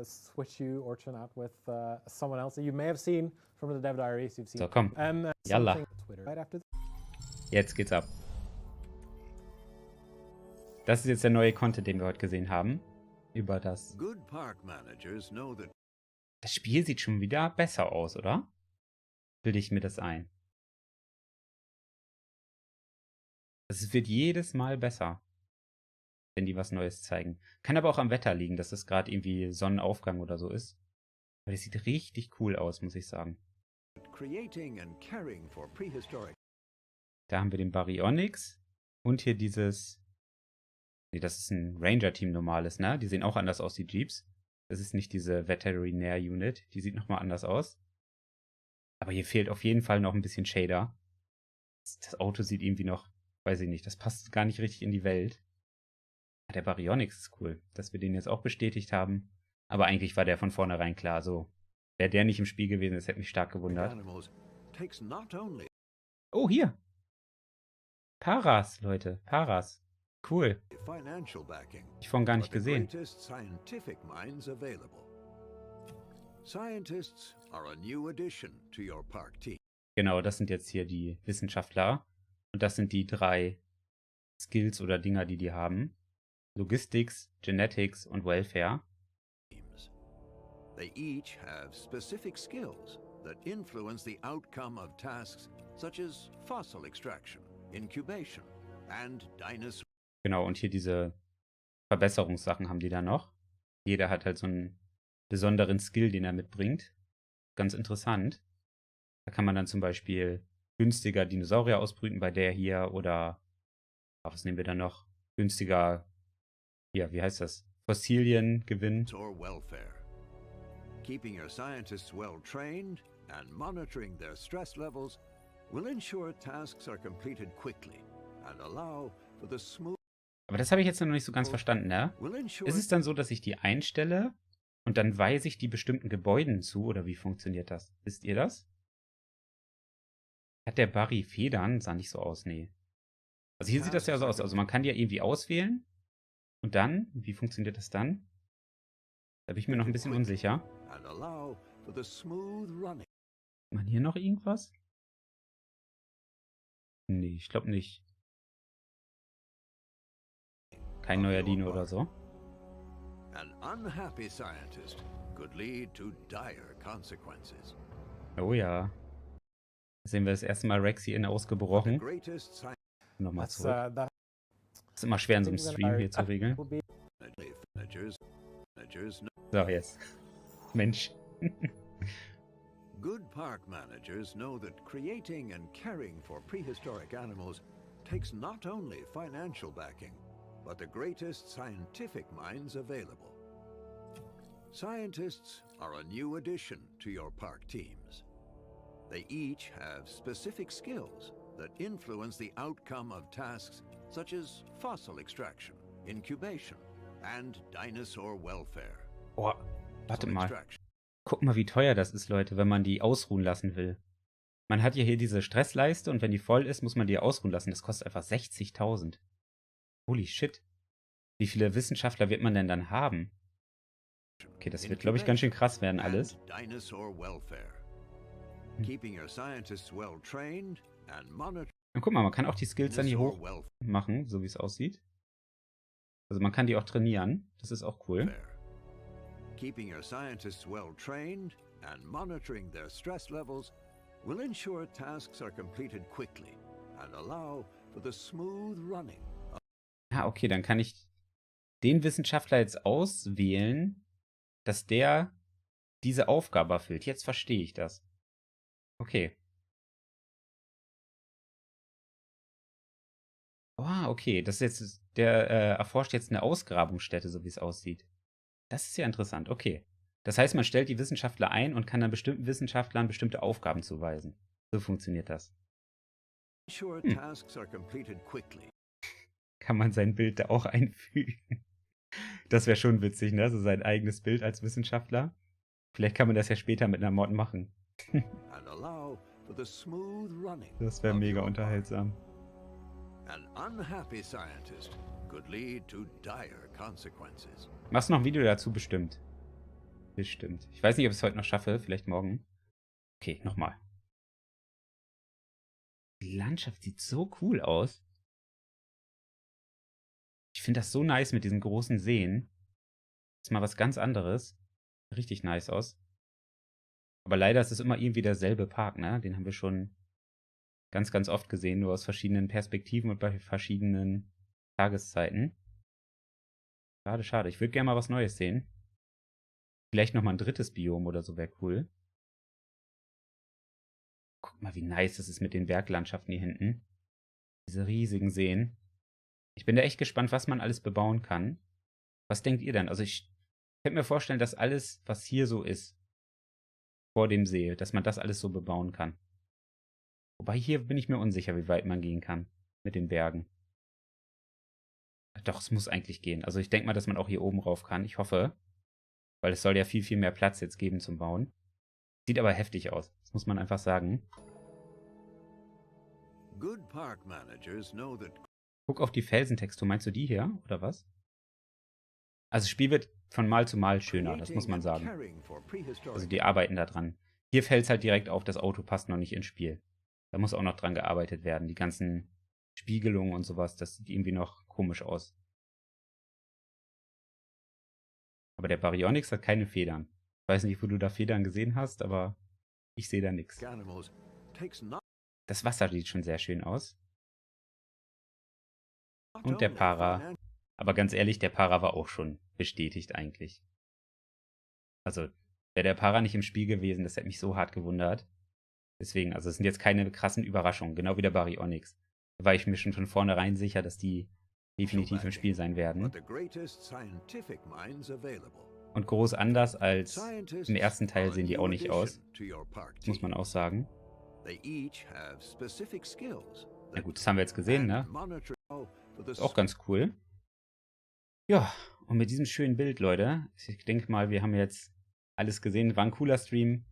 switch you, Orchon, out with someone else that you may have seen from the Dev Diaries. You've seen. So, komm. Yalla. Right after. Jetzt geht's ab. Das ist jetzt der neue Content, den wir heute gesehen haben. Über das. Das Spiel sieht schon wieder besser aus, oder? Bilde ich mir das ein. Es wird jedes Mal besser, wenn die was Neues zeigen. Kann aber auch am Wetter liegen, dass es gerade irgendwie Sonnenaufgang oder so ist. Aber das sieht richtig cool aus, muss ich sagen. Da haben wir den Baryonyx und hier dieses. Nee, das ist ein Ranger-Team normales, ne? Die sehen auch anders aus, die Jeeps. Das ist nicht diese Veterinär-Unit. Die sieht nochmal anders aus. Aber hier fehlt auf jeden Fall noch ein bisschen Shader. Das Auto sieht irgendwie noch, weiß ich nicht, das passt gar nicht richtig in die Welt. Der Baryonyx ist cool, dass wir den jetzt auch bestätigt haben. Aber eigentlich war der von vornherein klar. So, wäre der nicht im Spiel gewesen, das hätte mich stark gewundert. Oh, hier. Paras, Leute. Paras. Cool. Ich vorhin gar nicht gesehen. Genau, das sind jetzt hier die Wissenschaftler. Und das sind die 3 Skills oder Dinger, die haben. Logistics, Genetics und Welfare. They each have specific skills that influence the outcome of tasks such as fossil extraction, incubation and dinosaur. Genau, und hier diese Verbesserungssachen haben die da noch. Jeder hat halt so einen besonderen Skill, den er mitbringt. Ganz interessant. Da kann man dann zum Beispiel günstiger Dinosaurier ausbrüten bei der hier oder, was nehmen wir da noch? Günstiger, ja, wie heißt das? Fossilien gewinnen. Keeping your scientists well trained and monitoring their stress levels will ensure tasks are completed quickly and allow for the smooth. Aber das habe ich jetzt noch nicht so ganz verstanden, ne? Ist es dann so, dass ich die einstelle und dann weise ich die bestimmten Gebäuden zu, oder wie funktioniert das? Wisst ihr das? Hat der Barry Federn? Sah nicht so aus, nee. Also hier sieht das ja so aus, also man kann die ja irgendwie auswählen und dann, wie funktioniert das dann? Da bin ich mir noch ein bisschen unsicher. Hat man hier noch irgendwas? Nee, ich glaube nicht. Kein neuer Dino oder so. Oh ja. Da sehen wir das erste Mal Rexy in ausgebrochen. Nochmal zurück. Ist immer schwer in so einem Stream hier zu regeln. So, jetzt. Mensch. Good park managers know that creating and caring for prehistoric animals takes not only financial backing, but the greatest scientific minds available. Scientists are a new addition to your park teams. They each have specific skills that influence the outcome of tasks such as fossil extraction, incubation, and dinosaur welfare. Oh, warte mal. Guck mal, wie teuer das ist, Leute, wenn man die ausruhen lassen will. Man hat ja hier diese Stressleiste und wenn die voll ist, muss man die ausruhen lassen. Das kostet einfach 60.000. Holy shit. Wie viele Wissenschaftler wird man denn dann haben? Okay, das wird, glaube ich, ganz schön krass werden alles. Und guck mal, man kann auch die Skills dann hier hoch machen, so wie es aussieht. Also man kann die auch trainieren. Das ist auch cool. Keeping your scientists well trained and monitoring their stress levels will ensure tasks are completed quickly and allow for the smooth running. Ah, okay, dann kann ich den Wissenschaftler jetzt auswählen, dass der diese Aufgabe erfüllt. Jetzt verstehe ich das. Okay. Ah, okay, das ist jetzt, der erforscht jetzt eine Ausgrabungsstätte, so wie es aussieht. Das ist ja interessant, okay. Das heißt, man stellt die Wissenschaftler ein und kann dann bestimmten Wissenschaftlern bestimmte Aufgaben zuweisen. So funktioniert das. Kann man sein Bild da auch einfügen? Das wäre schon witzig, ne? So sein eigenes Bild als Wissenschaftler. Vielleicht kann man das ja später mit einer Mod machen. Das wäre mega unterhaltsam. Machst du noch ein Video dazu? Bestimmt. Bestimmt. Ich weiß nicht, ob ich es heute noch schaffe. Vielleicht morgen. Okay, nochmal. Die Landschaft sieht so cool aus. Ich finde das so nice mit diesen großen Seen. Das ist mal was ganz anderes. Richtig nice aus. Aber leider ist es immer irgendwie derselbe Park, ne? Den haben wir schon ganz, ganz oft gesehen, nur aus verschiedenen Perspektiven und bei verschiedenen Tageszeiten. Schade, schade. Ich würde gerne mal was Neues sehen. Vielleicht nochmal ein drittes Biom oder so wäre cool. Guck mal, wie nice das ist mit den Berglandschaften hier hinten. Diese riesigen Seen. Ich bin da echt gespannt, was man alles bebauen kann. Was denkt ihr denn? Also ich könnte mir vorstellen, dass alles, was hier so ist, vor dem See, dass man das alles so bebauen kann. Wobei hier bin ich mir unsicher, wie weit man gehen kann mit den Bergen. Doch, es muss eigentlich gehen. Also ich denke mal, dass man auch hier oben rauf kann. Ich hoffe. Weil es soll ja viel, viel mehr Platz jetzt geben zum Bauen. Sieht aber heftig aus. Das muss man einfach sagen. Guck auf die Felsentextur. Meinst du die hier? Oder was? Also das Spiel wird von Mal zu Mal schöner. Das muss man sagen. Also die arbeiten da dran. Hier fällt es halt direkt auf, das Auto passt noch nicht ins Spiel. Da muss auch noch dran gearbeitet werden. Die ganzen Spiegelungen und sowas, das sieht irgendwie noch komisch aus. Aber der Baryonyx hat keine Federn. Ich weiß nicht, wo du da Federn gesehen hast, aber ich sehe da nichts. Das Wasser sieht schon sehr schön aus. Und der Para. Aber ganz ehrlich, der Para war auch schon bestätigt eigentlich. Also, wäre der Para nicht im Spiel gewesen, das hätte mich so hart gewundert. Deswegen, also es sind jetzt keine krassen Überraschungen, genau wie der Baryonyx. Da war ich mir schon von vornherein sicher, dass die definitiv im Spiel sein werden. Und groß anders als im ersten Teil sehen die auch nicht aus. Muss man auch sagen. Na gut, das haben wir jetzt gesehen, ne? Ist auch ganz cool. Ja, und mit diesem schönen Bild, Leute, ich denke mal, wir haben jetzt alles gesehen. War ein cooler Stream.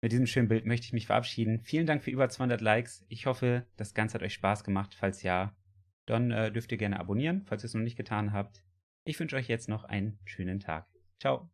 Mit diesem schönen Bild möchte ich mich verabschieden. Vielen Dank für über 200 Likes. Ich hoffe, das Ganze hat euch Spaß gemacht. Falls ja, dann dürft ihr gerne abonnieren, falls ihr es noch nicht getan habt. Ich wünsche euch jetzt noch einen schönen Tag. Ciao.